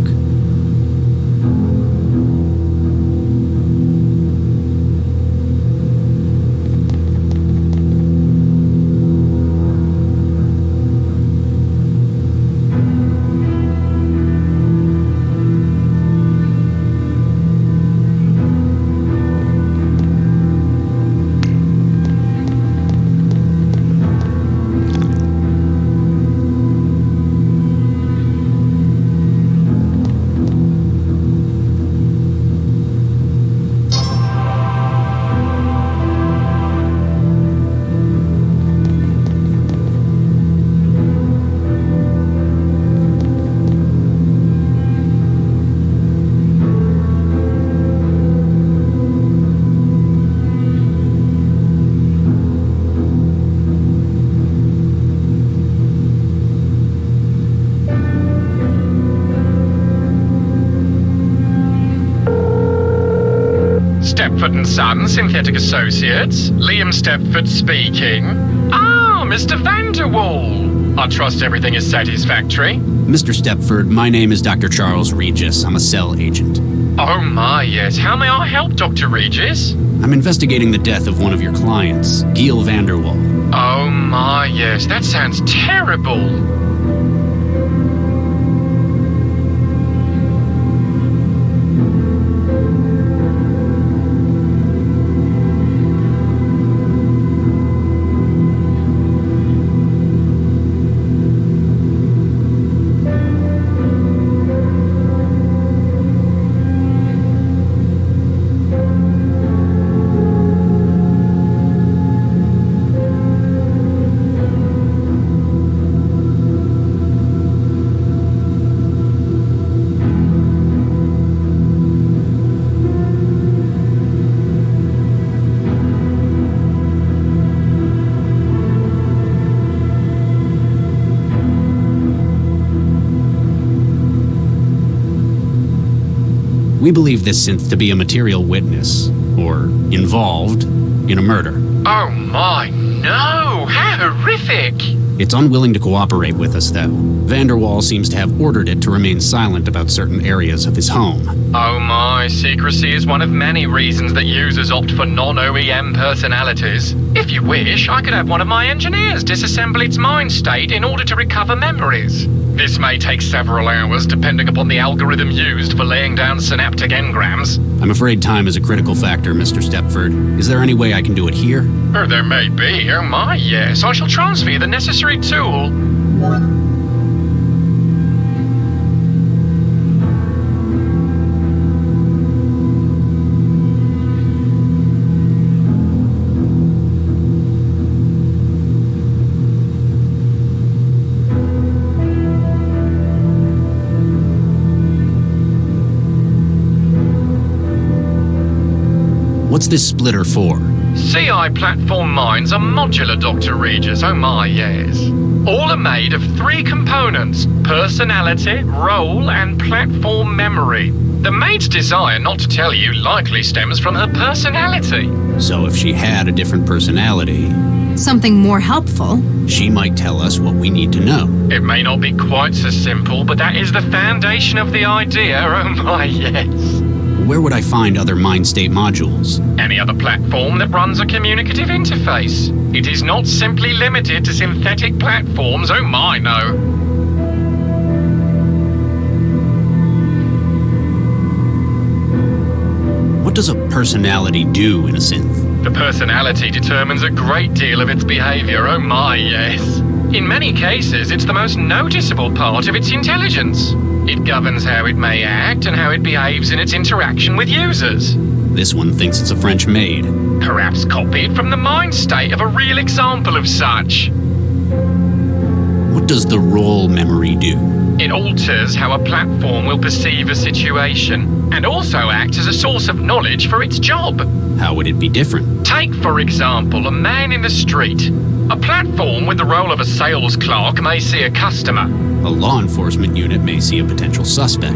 [SPEAKER 18] Stepford & Son, Synthetic Associates. Liam Stepford speaking. Ah, Mr. Vanderwall. I trust everything is satisfactory.
[SPEAKER 8] Mr. Stepford, my name is Dr. Charles Regis. I'm a cell agent.
[SPEAKER 18] Oh my, yes. How may I help, Dr. Regis?
[SPEAKER 8] I'm investigating the death of one of your clients, Gil Vanderwall.
[SPEAKER 18] Oh my, yes. That sounds terrible.
[SPEAKER 8] We believe this synth to be a material witness, or involved, in a murder.
[SPEAKER 18] Oh my, no! How horrific!
[SPEAKER 8] It's unwilling to cooperate with us, though. Vanderwall seems to have ordered it to remain silent about certain areas of his home.
[SPEAKER 18] Oh my, secrecy is one of many reasons that users opt for non-OEM personalities. If you wish, I could have one of my engineers disassemble its mind state in order to recover memories. This may take several hours, depending upon the algorithm used for laying down synaptic engrams.
[SPEAKER 8] I'm afraid time is a critical factor, Mr. Stepford. Is there any way I can do it here?
[SPEAKER 18] Oh, there may be. Oh my, yes. I shall transfer you the necessary tool.
[SPEAKER 8] What's this splitter for?
[SPEAKER 18] CI platform minds are modular, Dr. Regis. Oh my, yes. All are made of 3 components: personality, role, and platform memory. The maid's desire not to tell you likely stems from her personality.
[SPEAKER 8] So if she had a different personality...
[SPEAKER 7] Something more helpful.
[SPEAKER 8] She might tell us what we need to know.
[SPEAKER 18] It may not be quite so simple, but that is the foundation of the idea. Oh my, yes.
[SPEAKER 8] Where would I find other mind state modules?
[SPEAKER 18] Any other platform that runs a communicative interface. It is not simply limited to synthetic platforms. Oh my, no.
[SPEAKER 8] What does a personality do in a synth?
[SPEAKER 18] The personality determines a great deal of its behavior. Oh my, yes. In many cases, it's the most noticeable part of its intelligence. It governs how it may act and how it behaves in its interaction with users.
[SPEAKER 8] This one thinks it's a French maid.
[SPEAKER 18] Perhaps copied from the mind state of a real example of such.
[SPEAKER 8] What does the role memory do?
[SPEAKER 18] It alters how a platform will perceive a situation, and also acts as a source of knowledge for its job.
[SPEAKER 8] How would it be different?
[SPEAKER 18] Take, for example, a man in the street. A platform with the role of a sales clerk may see a customer.
[SPEAKER 8] A law enforcement unit may see a potential suspect.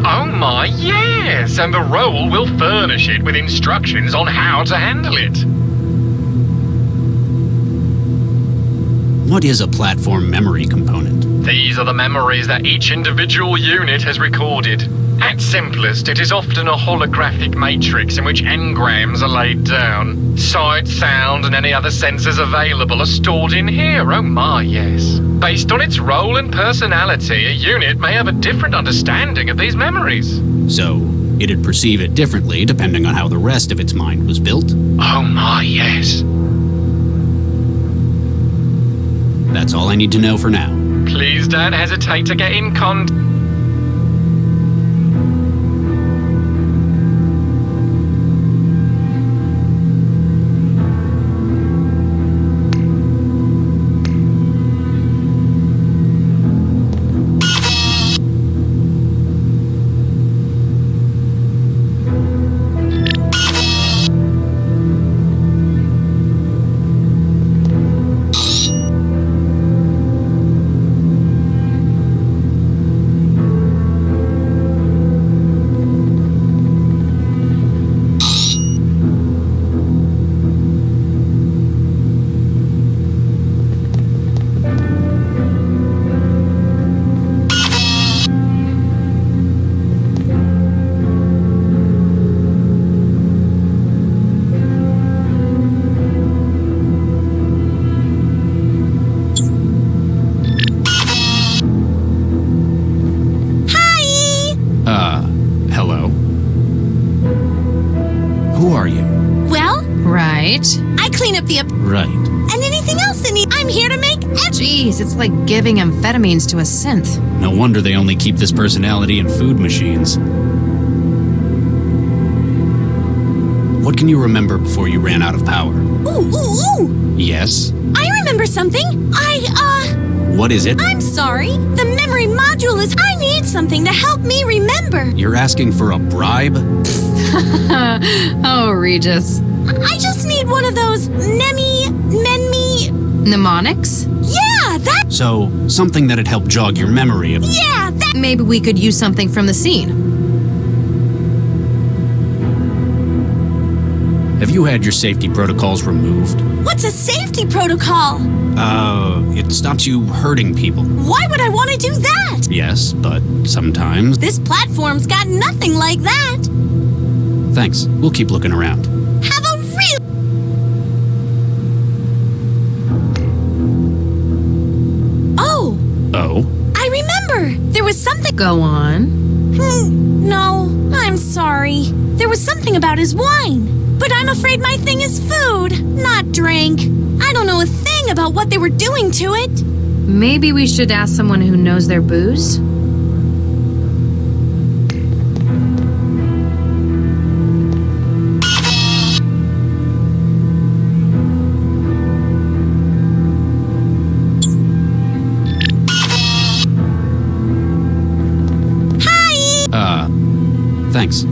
[SPEAKER 18] Oh my, yes! And the role will furnish it with instructions on how to handle it.
[SPEAKER 8] What is a platform memory component?
[SPEAKER 18] These are the memories that each individual unit has recorded. At simplest, it is often a holographic matrix in which engrams are laid down. Sight, sound, and any other senses available are stored in here. Oh my, yes. Based on its role and personality, a unit may have a different understanding of these memories.
[SPEAKER 8] So, it'd perceive it differently depending on how the rest of its mind was built?
[SPEAKER 18] Oh my, yes.
[SPEAKER 8] That's all I need to know for now.
[SPEAKER 18] Please don't hesitate to get in contact.
[SPEAKER 8] Hello? Who are you?
[SPEAKER 17] Well,
[SPEAKER 7] Right.
[SPEAKER 17] I clean up the
[SPEAKER 8] Right.
[SPEAKER 17] and anything else that needs. I'm here to make.
[SPEAKER 7] Jeez, it's like giving amphetamines to a synth.
[SPEAKER 8] No wonder they only keep this personality in food machines. What can you remember before you ran out of power?
[SPEAKER 17] Ooh.
[SPEAKER 8] Yes?
[SPEAKER 17] I remember something.
[SPEAKER 8] What is it?
[SPEAKER 17] I'm sorry. The memory module is. I need something to help me remember.
[SPEAKER 8] You're asking for a bribe?
[SPEAKER 7] Oh, Regis.
[SPEAKER 17] I just need one of those menmi.
[SPEAKER 7] Mnemonics?
[SPEAKER 17] Yeah, that.
[SPEAKER 8] So, something that'd help jog your memory of...
[SPEAKER 17] Yeah, that.
[SPEAKER 7] Maybe we could use something from the scene.
[SPEAKER 8] Have you had your safety protocols removed?
[SPEAKER 17] What's a safety protocol?
[SPEAKER 8] It stops you hurting people.
[SPEAKER 17] Why would I want to do that?
[SPEAKER 8] Yes, but sometimes...
[SPEAKER 17] This platform's got nothing like that.
[SPEAKER 8] Thanks. We'll keep looking around.
[SPEAKER 17] Have a real... Oh!
[SPEAKER 8] Oh?
[SPEAKER 17] I remember! There was something...
[SPEAKER 7] Go on.
[SPEAKER 17] No, I'm sorry. There was something about his wine. But I'm afraid my thing is food, not drink. I don't know a thing about what they were doing to it.
[SPEAKER 7] Maybe we should ask someone who knows their booze?
[SPEAKER 8] Thanks.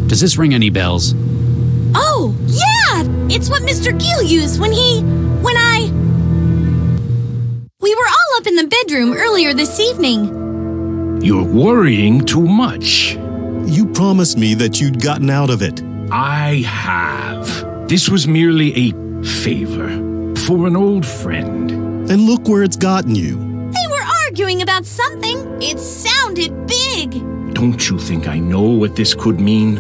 [SPEAKER 8] Does this ring any bells?
[SPEAKER 17] Oh, yeah! It's what Mr. Gill used when we were all up in the bedroom earlier this evening.
[SPEAKER 19] You're worrying too much.
[SPEAKER 20] You promised me that you'd gotten out of it.
[SPEAKER 19] I have. This was merely a favor for an old friend.
[SPEAKER 20] And look where it's gotten you.
[SPEAKER 17] They were arguing about something. It sounded big.
[SPEAKER 19] Don't you think I know what this could mean?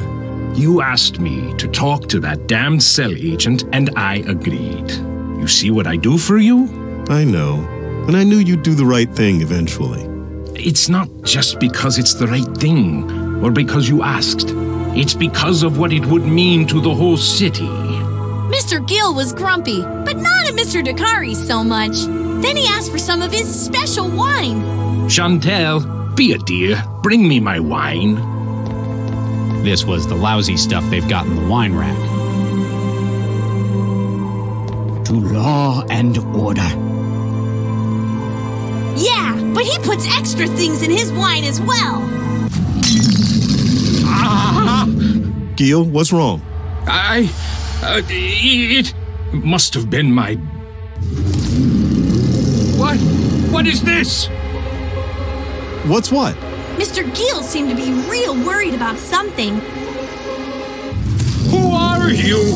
[SPEAKER 19] You asked me to talk to that damned cell agent, and I agreed. You see what I do for you?
[SPEAKER 20] I know. And I knew you'd do the right thing eventually.
[SPEAKER 19] It's not just because it's the right thing, or because you asked. It's because of what it would mean to the whole city.
[SPEAKER 17] Mr. Gill was grumpy, but not at Mr. Dakari so much. Then he asked for some of his special wine.
[SPEAKER 19] Chantel, be a dear. Bring me my wine.
[SPEAKER 8] This was the lousy stuff they've got in the wine rack.
[SPEAKER 21] To law and order.
[SPEAKER 17] Yeah, but he puts extra things in his wine as well.
[SPEAKER 20] Gil, what's wrong?
[SPEAKER 19] It must have been my... What is this?
[SPEAKER 20] What's what?
[SPEAKER 17] Mr. Gill seemed to be real worried about something.
[SPEAKER 19] Who are you?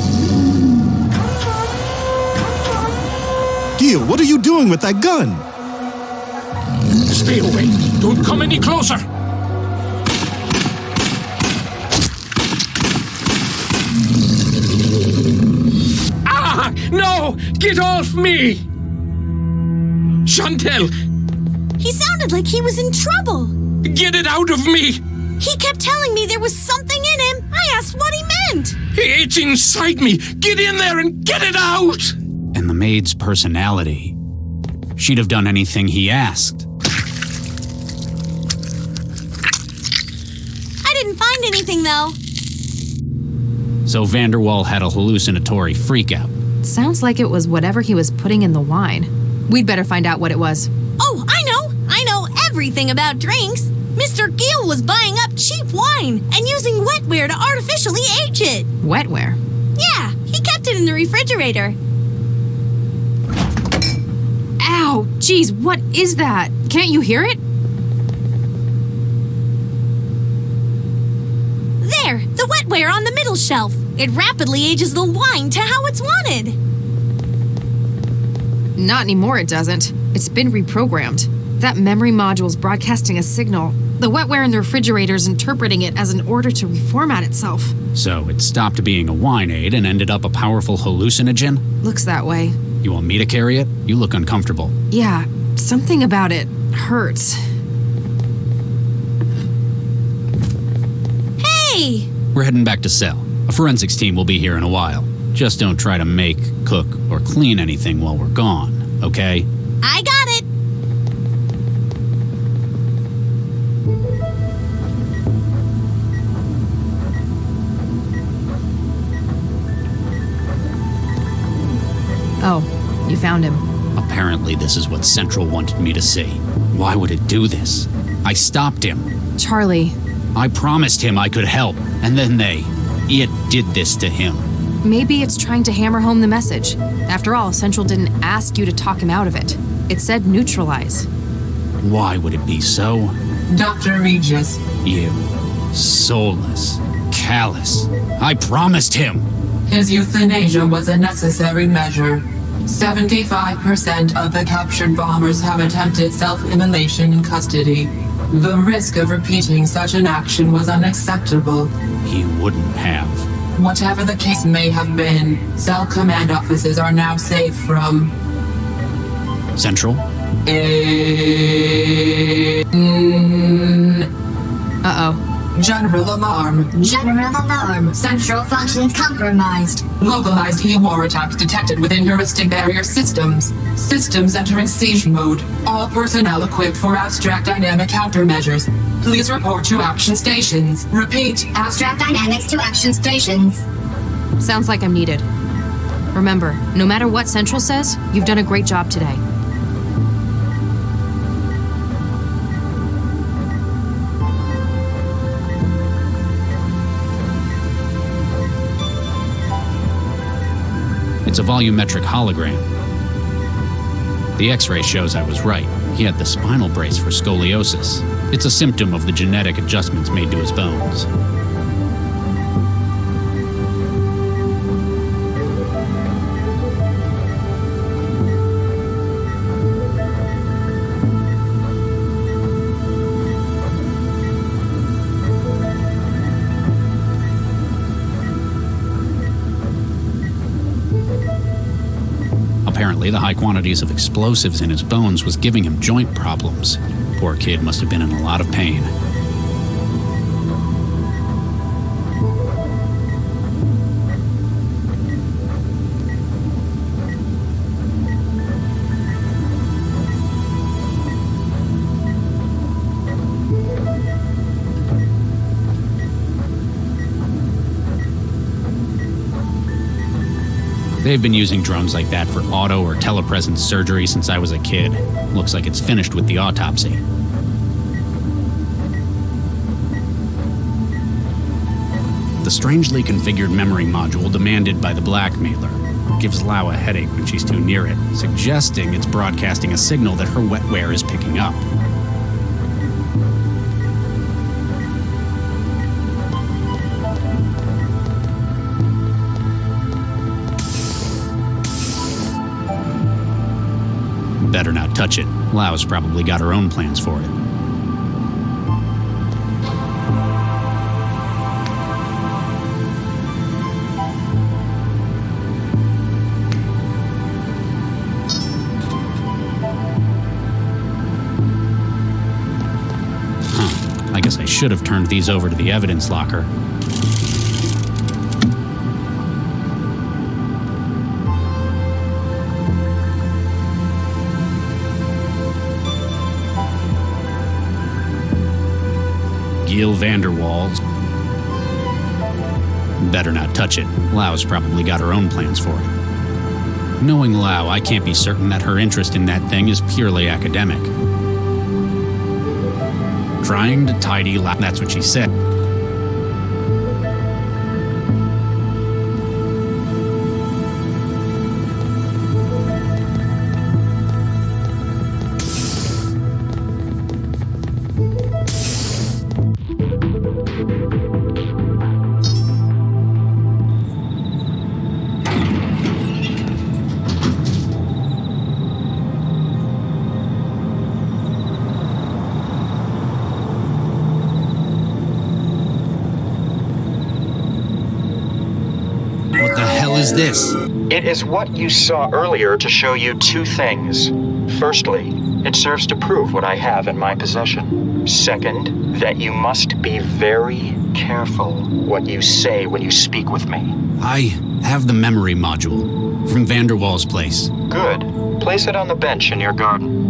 [SPEAKER 20] Gil, what are you doing with that gun?
[SPEAKER 19] Stay away. Don't come any closer. Ah! No! Get off me! Chantel!
[SPEAKER 17] He sounded like he was in trouble.
[SPEAKER 19] Get it out of me!
[SPEAKER 17] He kept telling me there was something in him. I asked what he meant.
[SPEAKER 19] It's inside me. Get in there and get it out!
[SPEAKER 8] And the maid's personality. She'd have done anything he asked.
[SPEAKER 17] I didn't find anything, though.
[SPEAKER 8] So Vanderwall had a hallucinatory freakout.
[SPEAKER 7] Sounds like it was whatever he was putting in the wine. We'd better find out what it was.
[SPEAKER 17] Oh, I know everything about drinks. Mr. Gill was buying up cheap wine and using wetware to artificially age it.
[SPEAKER 7] Wetware?
[SPEAKER 17] Yeah, he kept it in the refrigerator.
[SPEAKER 7] Ow, geez, what is that? Can't you hear it?
[SPEAKER 17] There, the wetware on the middle shelf. It rapidly ages the wine to how it's wanted.
[SPEAKER 7] Not anymore, it doesn't. It's been reprogrammed. That memory module's broadcasting a signal. The wetware in the refrigerator's interpreting it as an order to reformat itself.
[SPEAKER 8] So it stopped being a wine aid and ended up a powerful hallucinogen?
[SPEAKER 7] Looks that way.
[SPEAKER 8] You want me to carry it? You look uncomfortable.
[SPEAKER 7] Yeah, something about it hurts.
[SPEAKER 17] Hey!
[SPEAKER 8] We're heading back to cell. A forensics team will be here in a while. Just don't try to make, cook, or clean anything while we're gone, okay?
[SPEAKER 17] I got it!
[SPEAKER 7] Oh, you found him.
[SPEAKER 8] Apparently this is what Central wanted me to see. Why would it do this? I stopped him.
[SPEAKER 7] Charlie.
[SPEAKER 8] I promised him I could help, and then it did this to him.
[SPEAKER 7] Maybe it's trying to hammer home the message. After all, Central didn't ask you to talk him out of it. It said neutralize.
[SPEAKER 8] Why would it be so?
[SPEAKER 9] Dr. Regis.
[SPEAKER 8] You. Soulless. Callous. I promised him.
[SPEAKER 9] His euthanasia was a necessary measure. 75% of the captured bombers have attempted self-immolation in custody. The risk of repeating such an action was unacceptable.
[SPEAKER 8] He wouldn't have.
[SPEAKER 9] Whatever the case may have been, cell command offices are now safe from...
[SPEAKER 8] Central?
[SPEAKER 7] Uh-oh.
[SPEAKER 9] General alarm.
[SPEAKER 15] General alarm. Central functions compromised.
[SPEAKER 9] Localized E-war attacks detected within heuristic barrier systems. Systems entering siege mode. All personnel equipped for abstract dynamic countermeasures. Please report to action stations. Repeat.
[SPEAKER 15] Abstract dynamics to action stations.
[SPEAKER 7] Sounds like I'm needed. Remember, no matter what Central says, you've done a great job today.
[SPEAKER 8] It's a volumetric hologram. The X-ray shows I was right. He had the spinal brace for scoliosis. It's a symptom of the genetic adjustments made to his bones. Apparently, the high quantities of explosives in his bones was giving him joint problems. Poor kid must have been in a lot of pain. They've been using drones like that for auto or telepresence surgery since I was a kid. Looks like it's finished with the autopsy. The strangely configured memory module demanded by the blackmailer gives Lau a headache when she's too near it, suggesting it's broadcasting a signal that her wetware is picking up. Better not touch it. Lau's probably got her own plans for it. I guess I should have turned these over to the evidence locker. Gil Vanderwalls. Better not touch it. Lau's probably got her own plans for it. Knowing Lau, I can't be certain that her interest in that thing is purely academic. Trying to tidy Lau, that's what she said. Is this?
[SPEAKER 11] It is what you saw earlier to show you two things. Firstly, it serves to prove what I have in my possession. Second, that you must be very careful what you say when you speak with me.
[SPEAKER 8] I have the memory module from Vanderwall's place.
[SPEAKER 11] Good. Place it on the bench in your garden.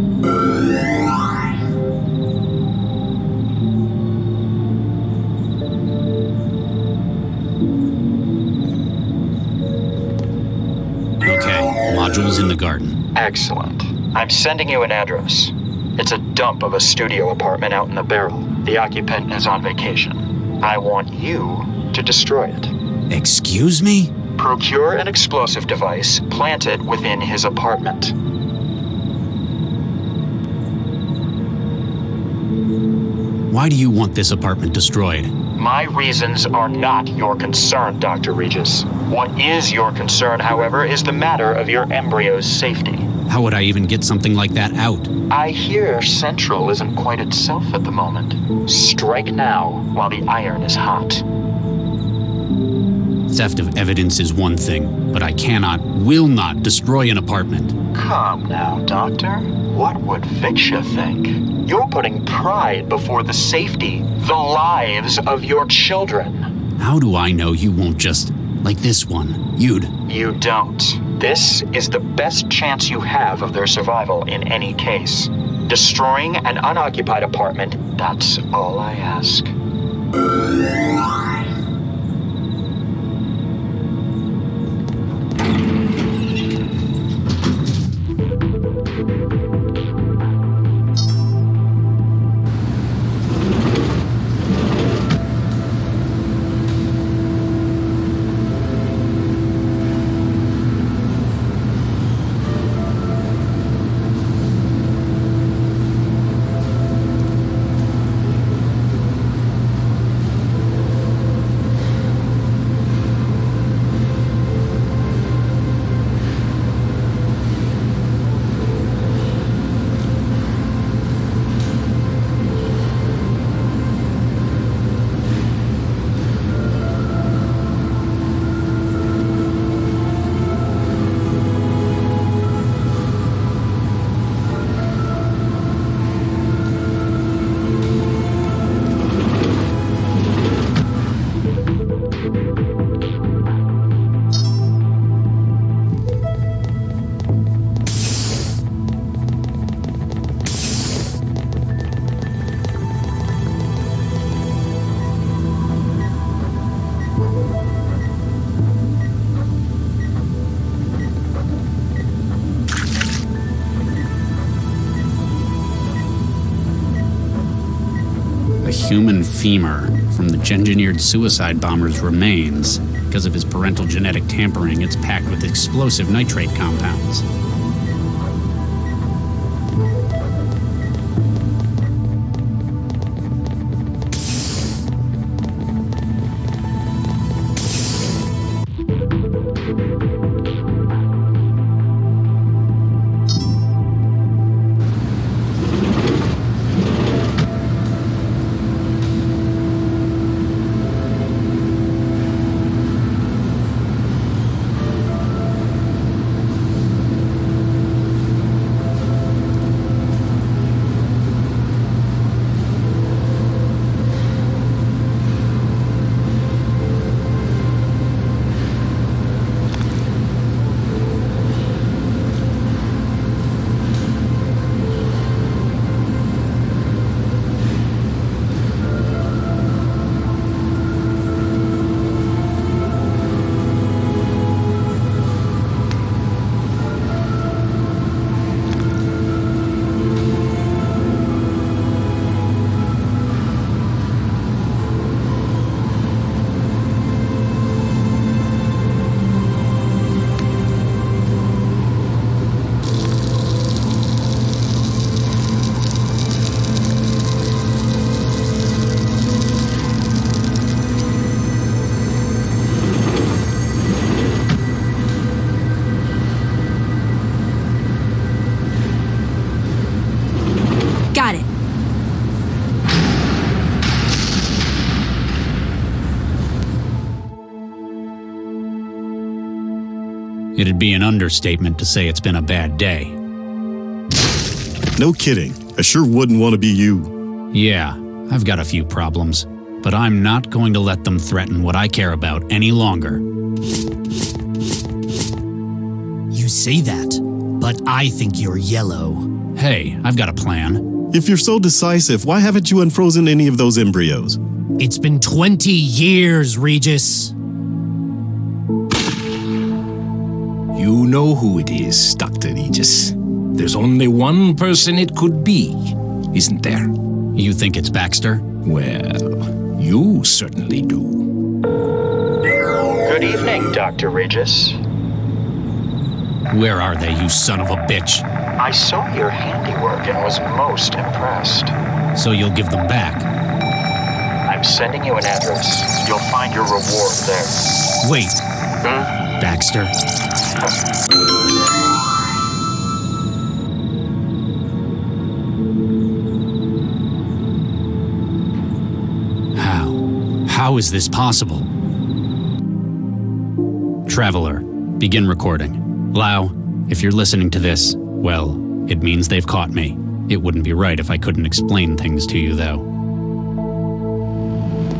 [SPEAKER 8] Modules in the garden.
[SPEAKER 11] Excellent. I'm sending you an address. It's a dump of a studio apartment out in the barrel. The occupant is on vacation. I want you to destroy it.
[SPEAKER 8] Excuse me?
[SPEAKER 11] Procure an explosive device, plant it within his apartment.
[SPEAKER 8] Why do you want this apartment destroyed?
[SPEAKER 11] My reasons are not your concern, Dr. Regis. What is your concern, however, is the matter of your embryo's safety.
[SPEAKER 8] How would I even get something like that out?
[SPEAKER 11] I hear Central isn't quite itself at the moment. Strike now while the iron is hot.
[SPEAKER 8] Theft of evidence is one thing, but I cannot, will not destroy an apartment.
[SPEAKER 11] Come now, Doctor. What would Viksha think? You're putting pride before the safety, the lives of your children.
[SPEAKER 8] How do I know you won't just, like this one, You
[SPEAKER 11] don't. This is the best chance you have of their survival in any case. Destroying an unoccupied apartment, that's all I ask.
[SPEAKER 8] Human femur from the engineered suicide bomber's remains. Because of his parental genetic tampering, it's packed with explosive nitrate compounds.
[SPEAKER 17] Got it.
[SPEAKER 8] It'd be an understatement to say it's been a bad day.
[SPEAKER 20] No kidding. I sure wouldn't want to be you.
[SPEAKER 8] Yeah, I've got a few problems, but I'm not going to let them threaten what I care about any longer.
[SPEAKER 13] You say that, but I think you're yellow.
[SPEAKER 8] Hey, I've got a plan.
[SPEAKER 20] If you're so decisive, why haven't you unfrozen any of those embryos?
[SPEAKER 13] It's been 20 years, Regis.
[SPEAKER 19] You know who it is, Dr. Regis. There's only one person it could be, isn't there?
[SPEAKER 8] You think it's Baxter?
[SPEAKER 19] Well, you certainly do.
[SPEAKER 11] Good evening, Dr. Regis.
[SPEAKER 8] Where are they, you son of a bitch?
[SPEAKER 11] I saw your handiwork and was most impressed.
[SPEAKER 8] So you'll give them back?
[SPEAKER 11] I'm sending you an address. You'll find your reward there.
[SPEAKER 8] Wait, Baxter. How is this possible? Traveler, begin recording. Lau, if you're listening to this, well, it means they've caught me. It wouldn't be right if I couldn't explain things to you, though.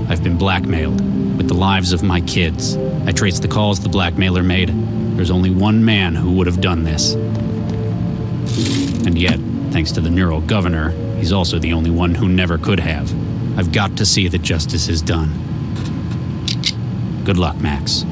[SPEAKER 8] I've been blackmailed with the lives of my kids. I traced the calls the blackmailer made. There's only one man who would have done this. And yet, thanks to the neural governor, he's also the only one who never could have. I've got to see that justice is done. Good luck, Max.